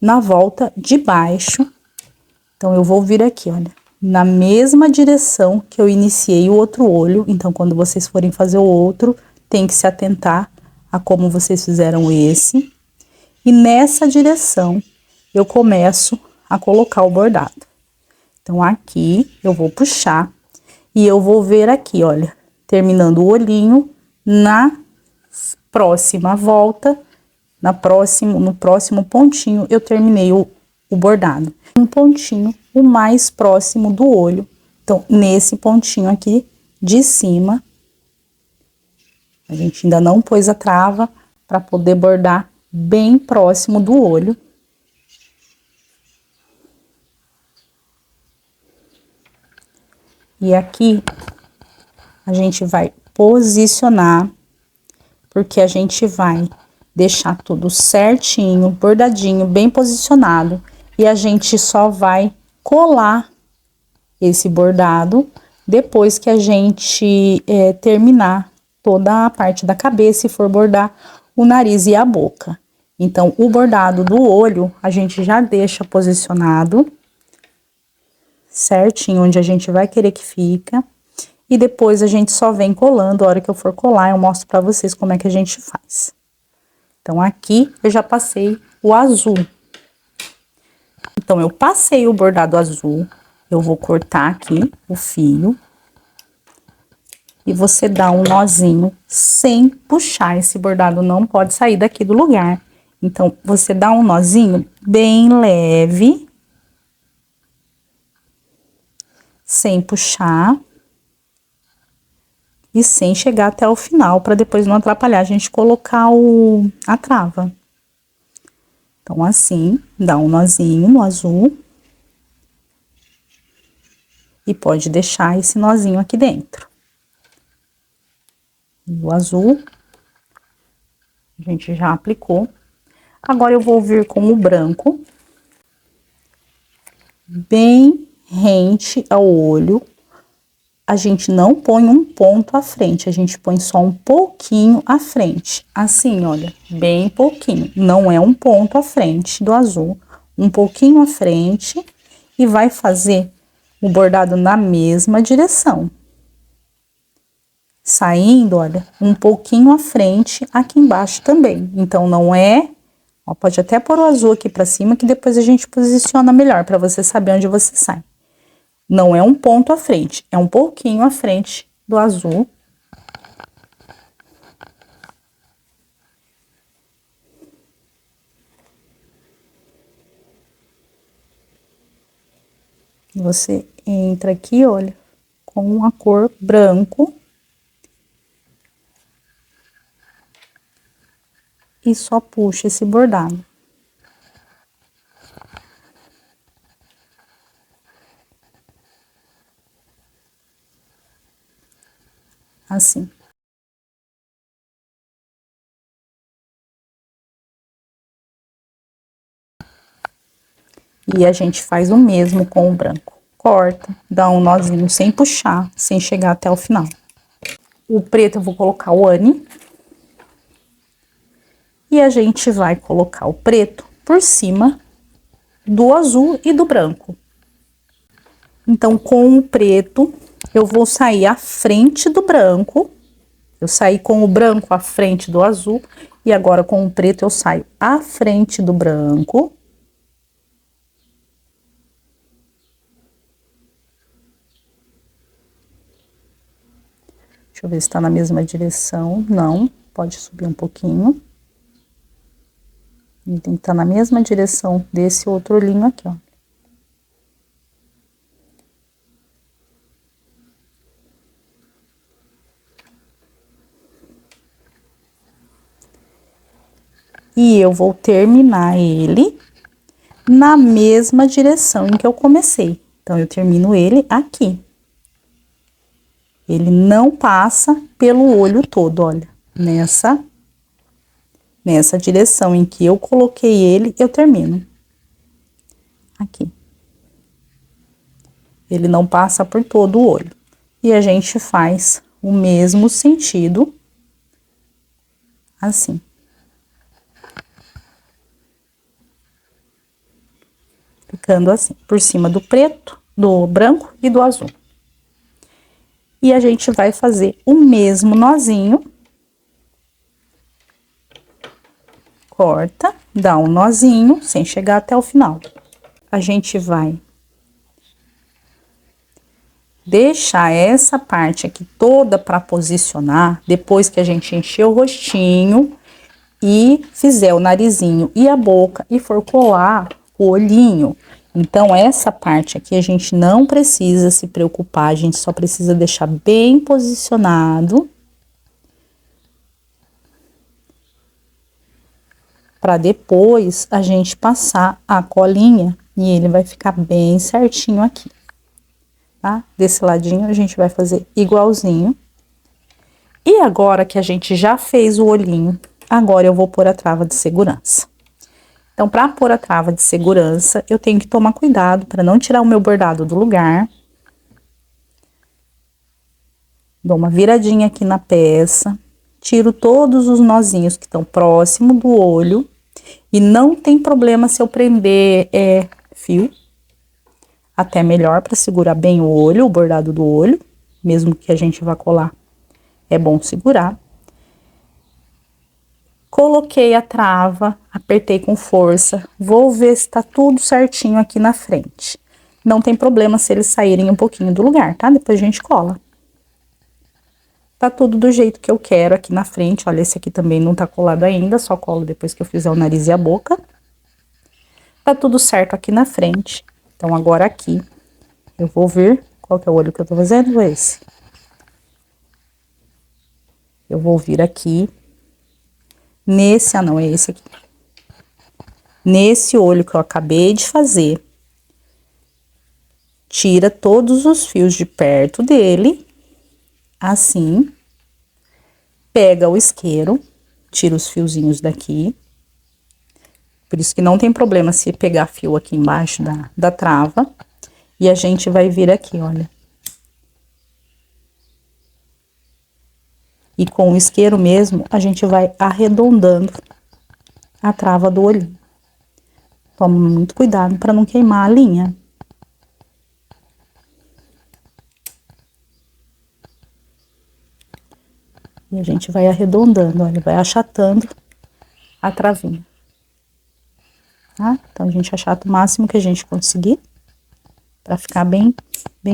na volta de baixo. Então, eu vou vir aqui, olha, na mesma direção que eu iniciei o outro olho. Então, quando vocês forem fazer o outro, tem que se atentar a como vocês fizeram esse. E nessa direção, eu começo a colocar o bordado. Então, aqui, eu vou puxar e eu vou ver aqui, olha, terminando o olhinho, na próxima volta, no próximo pontinho, eu terminei o bordado. Um pontinho o mais próximo do olho. Então, nesse pontinho aqui de cima, a gente ainda não pôs a trava para poder bordar bem próximo do olho. E aqui, a gente vai posicionar, porque a gente vai deixar tudo certinho, bordadinho, bem posicionado. E a gente só vai colar esse bordado depois que a gente terminar toda a parte da cabeça e for bordar o nariz e a boca. Então, o bordado do olho, a gente já deixa posicionado certinho onde a gente vai querer que fica. E depois a gente só vem colando. A hora que eu for colar, eu mostro pra vocês como é que a gente faz. Então, aqui eu já passei o azul. Então, eu passei o bordado azul, eu vou cortar aqui o fio. E você dá um nozinho sem puxar, esse bordado não pode sair daqui do lugar. Então, você dá um nozinho bem leve, sem puxar. e sem chegar até o final, para depois não atrapalhar a gente colocar a trava. Então, assim, dá um nozinho no azul. E pode deixar esse nozinho aqui dentro. O azul, a gente já aplicou. Agora, eu vou vir com o branco, bem rente ao olho. A gente não põe um ponto à frente, a gente põe só um pouquinho à frente. Assim, olha, bem pouquinho. Não é um ponto à frente do azul, um pouquinho à frente. E vai fazer o bordado na mesma direção. Saindo, olha, um pouquinho à frente aqui embaixo também. Então, não é... Ó, pode até pôr o azul aqui pra cima, que depois a gente posiciona melhor, pra você saber onde você sai. Não é um ponto à frente, é um pouquinho à frente do azul. Você entra aqui, olha, com a cor branco. E só puxa esse bordado. Assim. E a gente faz o mesmo com o branco. Corta, dá um nozinho sem puxar, sem chegar até o final. O preto eu vou colocar o Anne. E a gente vai colocar o preto por cima do azul e do branco. Então, com o preto, eu vou sair à frente do branco. Eu saí com o branco à frente do azul. E agora, com o preto, eu saio à frente do branco. Deixa eu ver se tá na mesma direção. Não, pode subir um pouquinho. Ele tem que estar na mesma direção desse outro olhinho aqui, ó. E eu vou terminar ele na mesma direção em que eu comecei. Então, eu termino ele aqui. Ele não passa pelo olho todo, olha. Nessa direção em que eu coloquei ele, eu termino. Aqui. Ele não passa por todo o olho. E a gente faz o mesmo sentido, assim. Ficando assim, por cima do preto, do branco e do azul. E a gente vai fazer o mesmo nozinho. Corta, dá um nozinho, sem chegar até o final. A gente vai deixar essa parte aqui toda para posicionar, depois que a gente encher o rostinho e fizer o narizinho e a boca e for colar o olhinho. Então, essa parte aqui a gente não precisa se preocupar, a gente só precisa deixar bem posicionado. Para depois a gente passar a colinha e ele vai ficar bem certinho aqui, tá? Desse ladinho a gente vai fazer igualzinho. E agora que a gente já fez o olhinho, agora eu vou pôr a trava de segurança. Então, para pôr a trava de segurança, eu tenho que tomar cuidado para não tirar o meu bordado do lugar. Dou uma viradinha aqui na peça, tiro todos os nozinhos que estão próximo do olho. E não tem problema se eu prender fio, até melhor para segurar bem o olho, o bordado do olho, mesmo que a gente vá colar, é bom segurar. Coloquei a trava, apertei com força, vou ver se tá tudo certinho aqui na frente. Não tem problema se eles saírem um pouquinho do lugar, tá? Depois a gente cola. Tá tudo do jeito que eu quero aqui na frente. Olha, esse aqui também não tá colado ainda, só colo depois que eu fizer o nariz e a boca. Tá tudo certo aqui na frente. Então, agora aqui, eu vou ver qual que é o olho que eu tô fazendo, esse. Eu vou vir aqui nesse, não, é esse aqui. Nesse olho que eu acabei de fazer. Tira todos os fios de perto dele, assim. Pega o isqueiro, tira os fiozinhos daqui. Por isso que não tem problema se pegar fio aqui embaixo da trava. E a gente vai vir aqui, olha. E com o isqueiro mesmo, a gente vai arredondando a trava do olhinho. Toma muito cuidado para não queimar a linha. E a gente vai arredondando, olha, vai achatando a travinha. Tá? Então, a gente achata o máximo que a gente conseguir. Pra ficar bem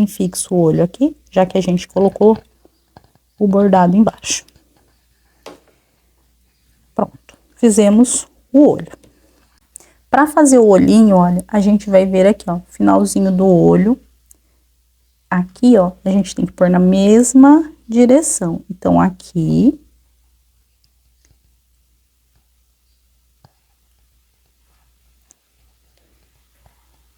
fixo o olho aqui, já que a gente colocou o bordado embaixo. Pronto, fizemos o olho. Pra fazer o olhinho, olha, a gente vai ver aqui, ó, finalzinho do olho. Aqui, ó, a gente tem que pôr na mesma direção. Então, aqui.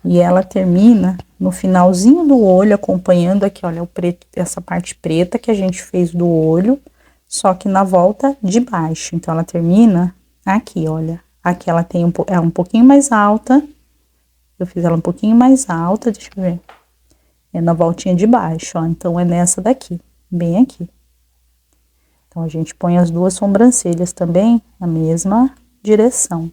E ela termina no finalzinho do olho, acompanhando aqui, olha, o preto, essa parte preta que a gente fez do olho, só que na volta de baixo. Então, ela termina aqui, olha. Aqui ela tem é um pouquinho mais alta. Eu fiz ela um pouquinho mais alta, deixa eu ver. É na voltinha de baixo, ó. Então, é nessa daqui, bem aqui. Então, a gente põe as duas sobrancelhas também na mesma direção.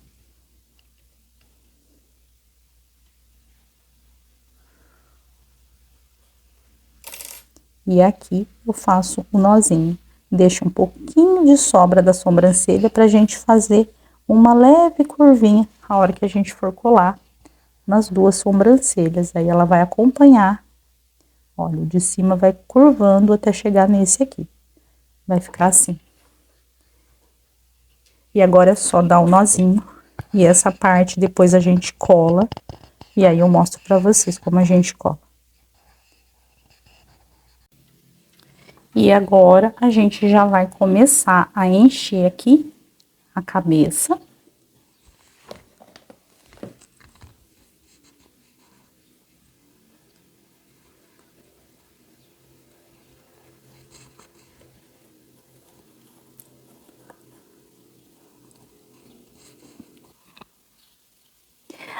E aqui eu faço o nozinho. Deixo um pouquinho de sobra da sobrancelha pra gente fazer uma leve curvinha a hora que a gente for colar nas duas sobrancelhas. Aí ela vai acompanhar. Olha, o de cima vai curvando até chegar nesse aqui. Vai ficar assim. E agora é só dar o nozinho. E essa parte depois a gente cola. E aí eu mostro pra vocês como a gente cola. E agora, a gente já vai começar a encher aqui a cabeça.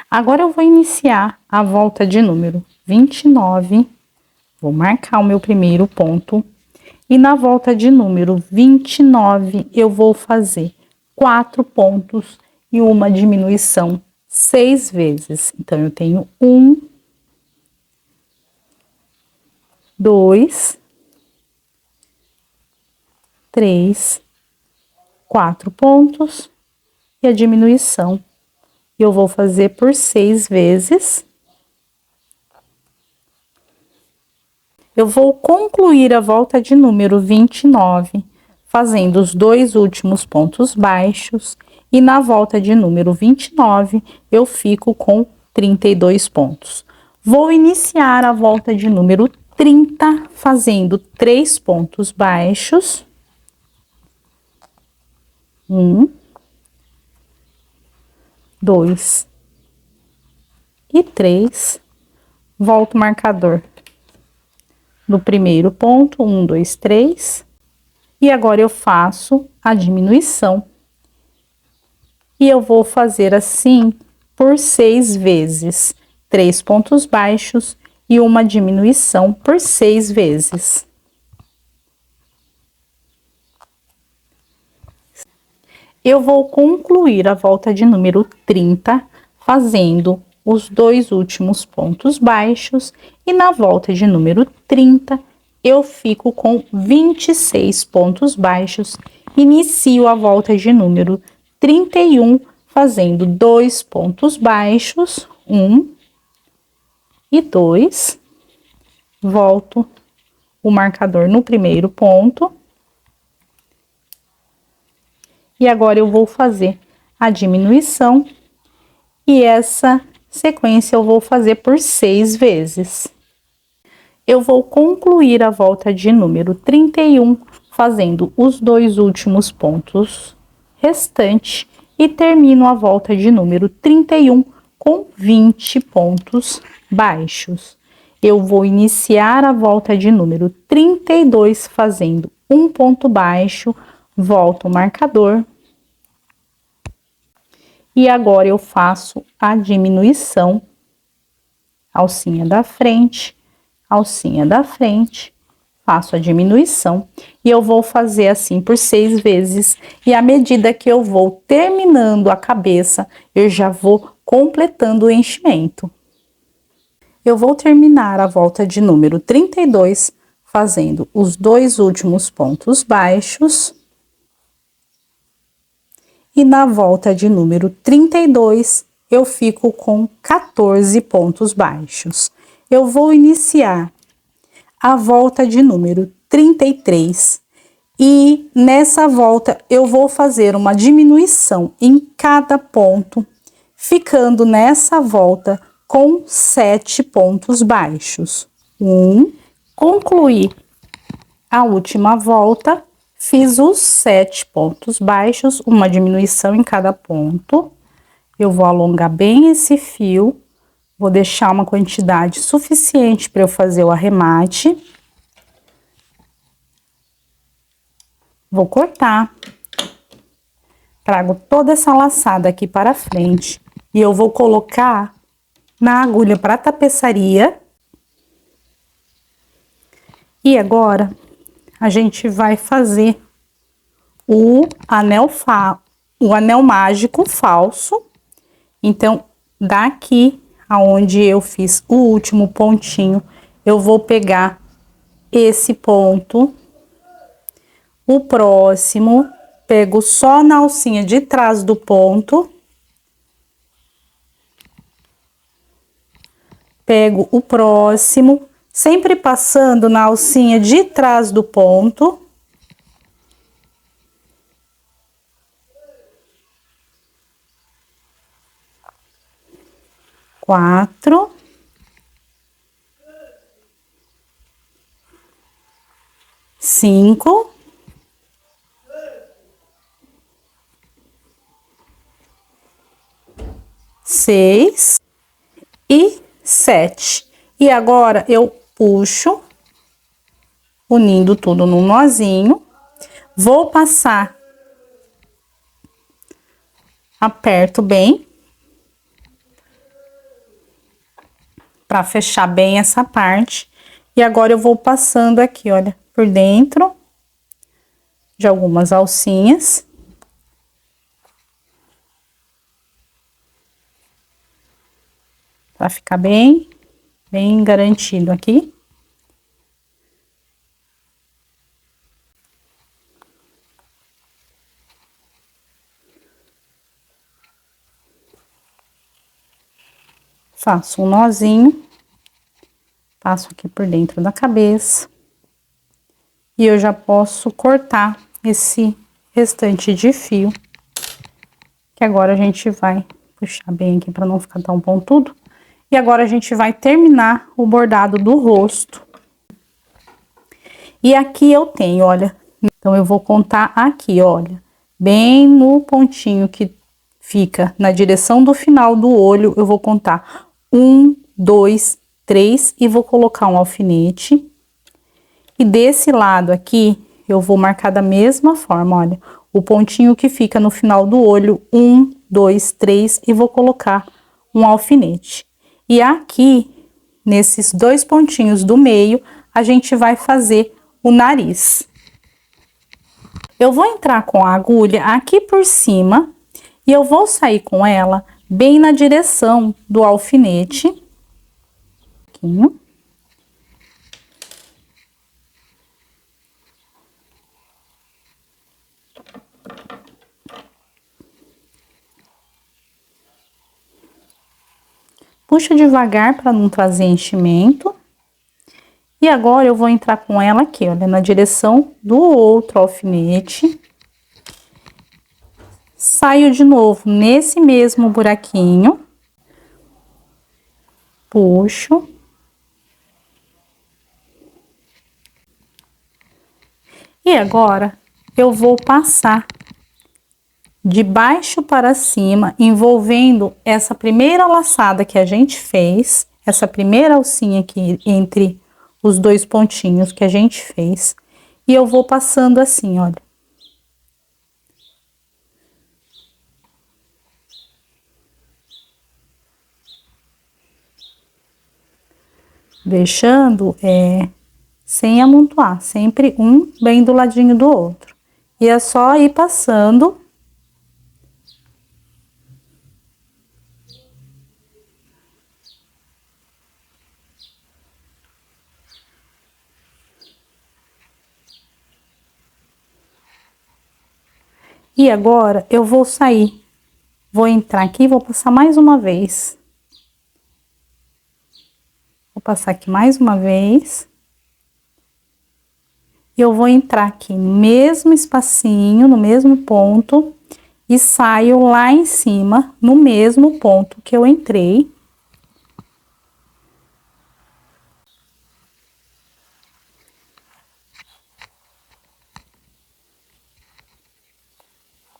Agora, eu vou iniciar a volta de número 29. Vou marcar o meu primeiro ponto. E na volta de número 29, eu vou fazer 4 pontos e uma diminuição 6 vezes. Então, eu tenho 1, 2, 3, 4 pontos e a diminuição. Eu vou fazer por 6 vezes. Eu vou concluir a volta de número 29, fazendo os 2 últimos pontos baixos, e na volta de número 29, eu fico com 32 pontos. Vou iniciar a volta de número 30, fazendo 3 pontos baixos. 1, 2 e 3. Volto o marcador do primeiro ponto, 1, 2, 3. E agora eu faço a diminuição. E eu vou fazer assim por 6 vezes. 3 pontos baixos e uma diminuição por 6 vezes. Eu vou concluir a volta de número 30, fazendo os 2 últimos pontos baixos, e na volta de número 30, eu fico com 26 pontos baixos, inicio a volta de número 31, fazendo 2 pontos baixos, 1 e 2, volto o marcador no primeiro ponto, e agora eu vou fazer a diminuição, e essa sequência eu vou fazer por 6 vezes. Eu vou concluir a volta de número 31, fazendo os 2 últimos pontos restantes e termino a volta de número 31 com 20 pontos baixos. Eu vou iniciar a volta de número 32 fazendo um ponto baixo, volto o marcador. E agora eu faço a diminuição, alcinha da frente, faço a diminuição e eu vou fazer assim por 6 vezes. E à medida que eu vou terminando a cabeça, eu já vou completando o enchimento. Eu vou terminar a volta de número 32 fazendo os 2 últimos pontos baixos. E na volta de número 32, eu fico com 14 pontos baixos. Eu vou iniciar a volta de número 33 e nessa volta eu vou fazer uma diminuição em cada ponto, ficando nessa volta com 7 pontos baixos. Concluí a última volta. Fiz os 7 pontos baixos, uma diminuição em cada ponto. Eu vou alongar bem esse fio, vou deixar uma quantidade suficiente para eu fazer o arremate. Vou cortar. Trago toda essa laçada aqui para frente e eu vou colocar na agulha para tapeçaria. E agora a gente vai fazer o anel mágico falso. Então, daqui aonde eu fiz o último pontinho, eu vou pegar esse ponto, o próximo, pego só na alcinha de trás do ponto, pego o próximo, sempre passando na alcinha de trás do ponto. Quatro. Cinco. Seis. E 7. E agora eu puxo, unindo tudo num nozinho, vou passar, aperto bem, para fechar bem essa parte, e agora eu vou passando aqui, olha, por dentro de algumas alcinhas. Para ficar bem garantido aqui. Faço um nozinho, passo aqui por dentro da cabeça. E eu já posso cortar esse restante de fio, que agora a gente vai puxar bem aqui para não ficar tão pontudo. E agora a gente vai terminar o bordado do rosto. E aqui eu tenho, olha, então eu vou contar aqui, olha, bem no pontinho que fica na direção do final do olho, eu vou contar 1, 2, 3 e vou colocar um alfinete. E desse lado aqui, eu vou marcar da mesma forma, olha, o pontinho que fica no final do olho, 1, 2, 3 e vou colocar um alfinete. E aqui, nesses 2 pontinhos do meio, a gente vai fazer o nariz. Eu vou entrar com a agulha aqui por cima e eu vou sair com ela bem na direção do alfinete. Puxa devagar para não trazer enchimento. E agora eu vou entrar com ela aqui, olha, na direção do outro alfinete. Saio de novo nesse mesmo buraquinho. Puxo. E agora, eu vou passar de baixo para cima, envolvendo essa primeira laçada que a gente fez, essa primeira alcinha aqui entre os dois pontinhos que a gente fez. E eu vou passando assim, olha. Deixando sem amontoar, sempre um bem do ladinho do outro. E é só ir passando. E agora eu vou sair, vou entrar aqui, vou passar mais uma vez. Vou passar aqui mais uma vez. E eu vou entrar aqui no mesmo espacinho, no mesmo ponto, e saio lá em cima, no mesmo ponto que eu entrei.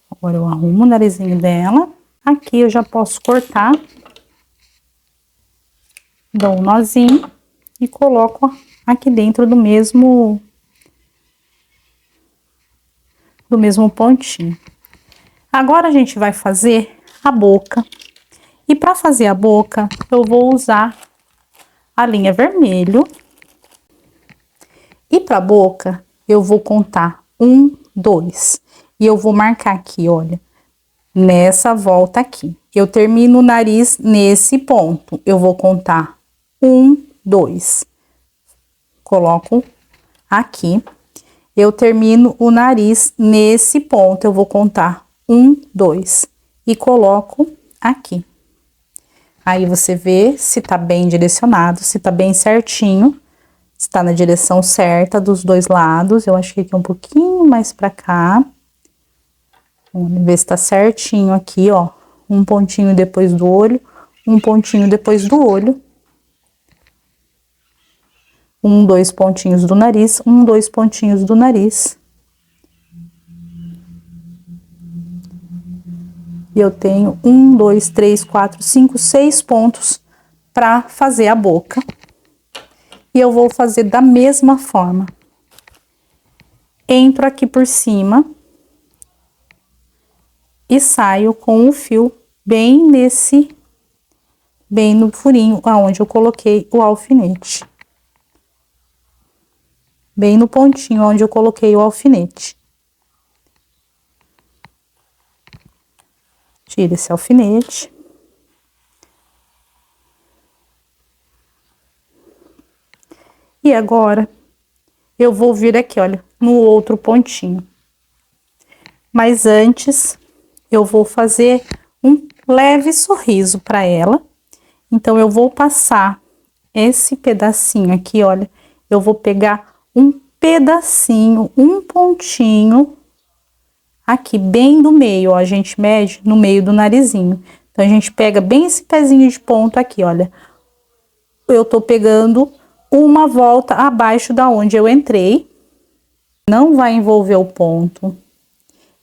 Agora eu arrumo o narizinho dela. Aqui eu já posso cortar. Dou um nozinho e coloco aqui dentro do mesmo pontinho. Agora a gente vai fazer a boca. E para fazer a boca, eu vou usar a linha vermelho. E para a boca, eu vou contar 1, 2. E eu vou marcar aqui, olha, nessa volta aqui. Eu termino o nariz nesse ponto. Eu vou contar 1, 2. Coloco aqui. Eu termino o nariz nesse ponto. Eu vou contar 1, 2. E coloco aqui. Aí você vê se tá bem direcionado, se tá bem certinho. Está na direção certa dos dois lados. Eu achei que um pouquinho mais pra cá. Vamos ver se tá certinho aqui, ó. Um pontinho depois do olho, um pontinho depois do olho. 1, 2 pontinhos do nariz, 1, 2 pontinhos do nariz. E eu tenho 1, 2, 3, 4, 5, 6 pontos pra fazer a boca. E eu vou fazer da mesma forma. Entro aqui por cima e saio com o fio bem no furinho aonde eu coloquei o alfinete. Bem no pontinho onde eu coloquei o alfinete. Tira esse alfinete. E agora, eu vou vir aqui, olha, no outro pontinho. Mas antes, eu vou fazer um leve sorriso para ela. Então, eu vou passar esse pedacinho aqui, olha. Eu vou pegar um pedacinho, um pontinho aqui, bem do meio, ó. A gente mede no meio do narizinho. Então, a gente pega bem esse pezinho de ponto aqui, olha. Eu tô pegando uma volta abaixo da onde eu entrei. Não vai envolver o ponto.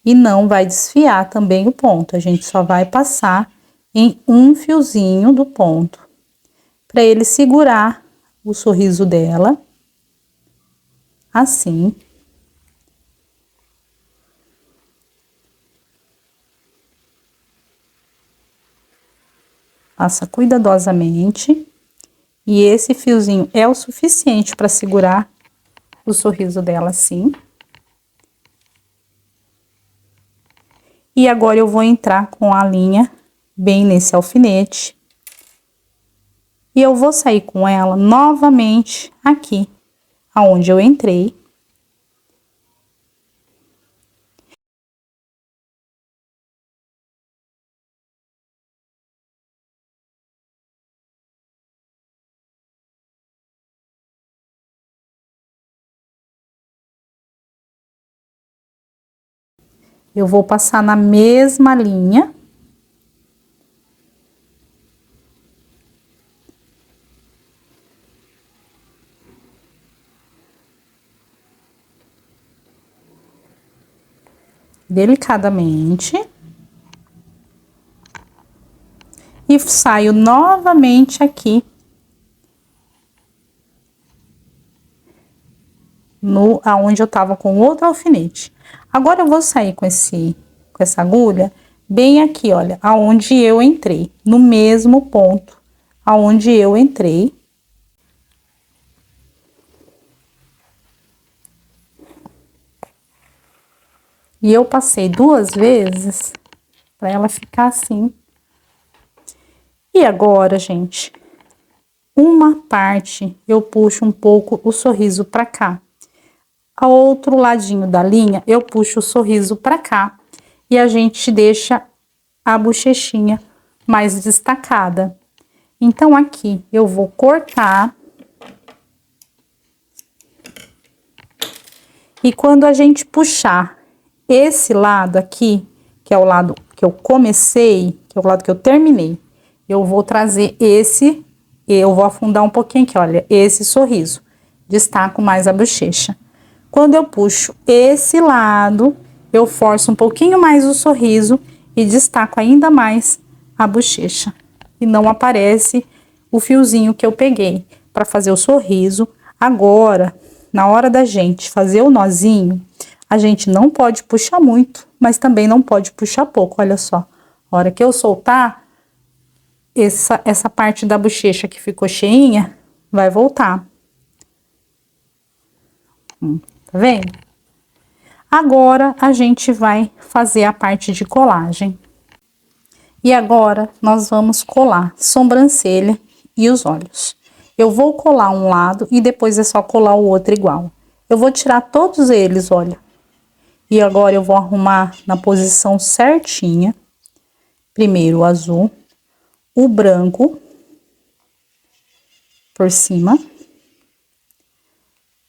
E não vai desfiar também o ponto. A gente só vai passar em um fiozinho do ponto. Para ele segurar o sorriso dela. Assim. Passa cuidadosamente. E esse fiozinho é o suficiente para segurar o sorriso dela assim. E agora eu vou entrar com a linha bem nesse alfinete. E eu vou sair com ela novamente aqui, aonde eu entrei. Eu vou passar na mesma linha. delicadamente. E saio novamente aqui aonde eu tava com outro alfinete. Agora eu vou sair com essa agulha bem aqui, olha, aonde eu entrei, no mesmo ponto aonde eu entrei. E eu passei 2 vezes para ela ficar assim. E agora, gente, uma parte eu puxo um pouco o sorriso para cá. Ao outro ladinho da linha, eu puxo o sorriso para cá. E a gente deixa a bochechinha mais destacada. Então, aqui eu vou cortar. E quando a gente puxar esse lado aqui, que é o lado que eu comecei, que é o lado que eu terminei, eu vou trazer eu vou afundar um pouquinho aqui, olha, esse sorriso. Destaco mais a bochecha. Quando eu puxo esse lado, eu forço um pouquinho mais o sorriso e destaco ainda mais a bochecha. E não aparece o fiozinho que eu peguei para fazer o sorriso. Agora, na hora da gente fazer o nozinho, a gente não pode puxar muito, mas também não pode puxar pouco, olha só. A hora que eu soltar, essa parte da bochecha que ficou cheinha, vai voltar. Tá vendo? Agora, a gente vai fazer a parte de colagem. E agora, nós vamos colar sobrancelha e os olhos. Eu vou colar um lado e depois é só colar o outro igual. Eu vou tirar todos eles, olha. E agora eu vou arrumar na posição certinha. Primeiro o azul, o branco por cima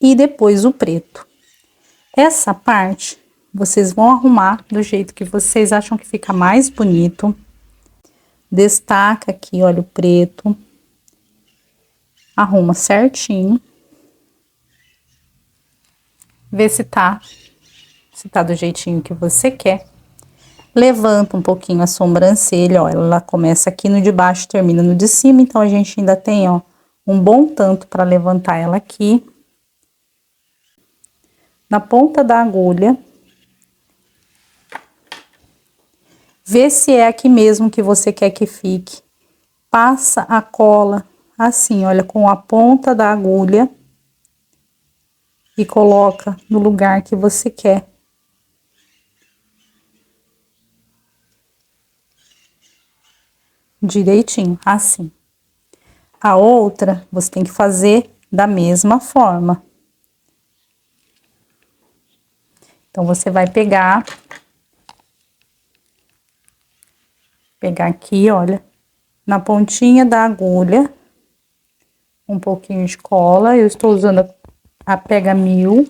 e depois o preto. Essa parte vocês vão arrumar do jeito que vocês acham que fica mais bonito. Destaca aqui, olha, o preto. Arruma certinho. Vê se tá do jeitinho que você quer. Levanta um pouquinho a sobrancelha, ó, ela começa aqui no de baixo, termina no de cima, então a gente ainda tem, ó, um bom tanto para levantar ela aqui. Na ponta da agulha. Vê se é aqui mesmo que você quer que fique. Passa a cola assim, olha, com a ponta da agulha. E coloca no lugar que você quer. Direitinho, assim. A outra, você tem que fazer da mesma forma. Então, você vai pegar aqui, olha, na pontinha da agulha, um pouquinho de cola. Eu estou usando a Pega 1000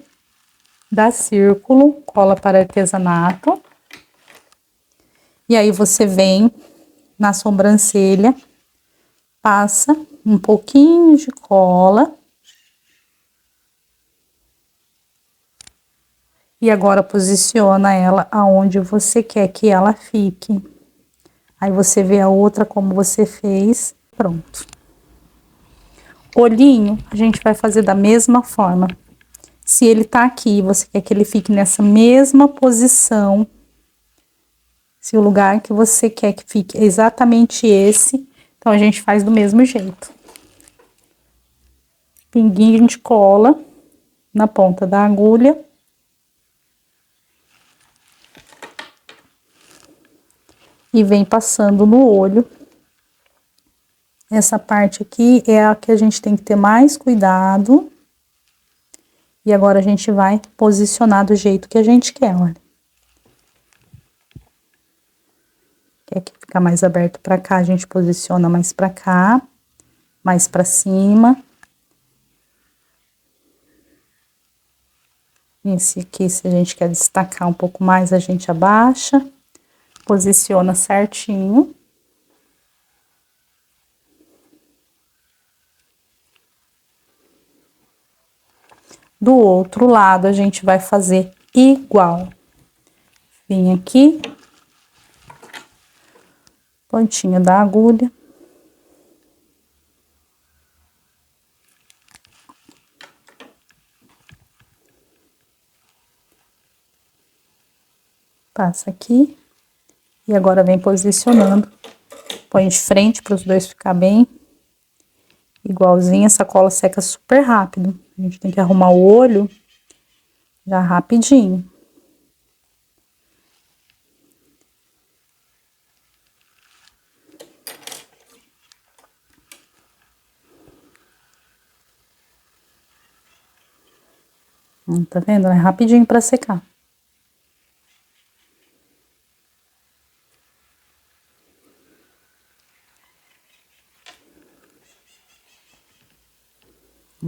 da Círculo, cola para artesanato. E aí, você vem na sobrancelha, passa um pouquinho de cola. E agora posiciona ela aonde você quer que ela fique. Aí você vê a outra como você fez. Pronto. Olhinho, a gente vai fazer da mesma forma. Se ele tá aqui, você quer que ele fique nessa mesma posição. Se o lugar que você quer que fique é exatamente esse, então a gente faz do mesmo jeito. Pinguinho de cola na ponta da agulha. E vem passando no olho. Essa parte aqui é a que a gente tem que ter mais cuidado. E agora a gente vai posicionar do jeito que a gente quer, olha. Quer que fica mais aberto pra cá, a gente posiciona mais pra cá, mais pra cima. Esse aqui, se a gente quer destacar um pouco mais, a gente abaixa. Posiciona certinho. Do outro lado, a gente vai fazer igual. Vim aqui, pontinha da agulha. Passa aqui. E agora vem posicionando. Põe de frente para os dois ficar bem igualzinho. Essa cola seca super rápido. A gente tem que arrumar o olho já rapidinho. Tá vendo? É rapidinho para secar.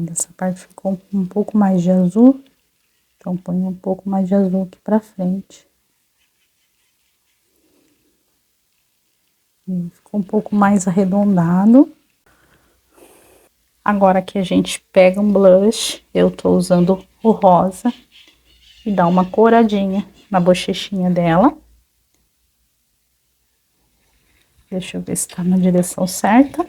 Essa parte ficou um pouco mais de azul, então põe um pouco mais de azul aqui pra frente. E ficou um pouco mais arredondado. Agora aqui a gente pega um blush, eu tô usando o rosa, e dá uma coradinha na bochechinha dela. Deixa eu ver se tá na direção certa.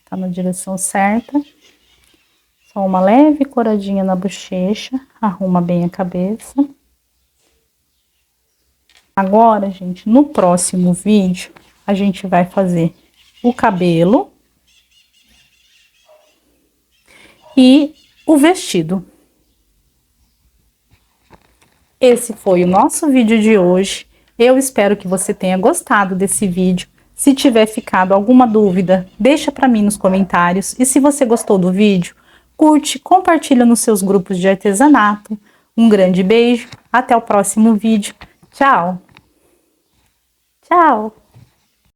Tá na direção certa. Só uma leve coradinha na bochecha, arruma bem a cabeça. Agora, gente, no próximo vídeo, a gente vai fazer o cabelo e o vestido. Esse foi o nosso vídeo de hoje. Eu espero que você tenha gostado desse vídeo. Se tiver ficado alguma dúvida, deixa para mim nos comentários. E se você gostou do vídeo, curte, compartilha nos seus grupos de artesanato. Um grande beijo, até o próximo vídeo. Tchau! Tchau!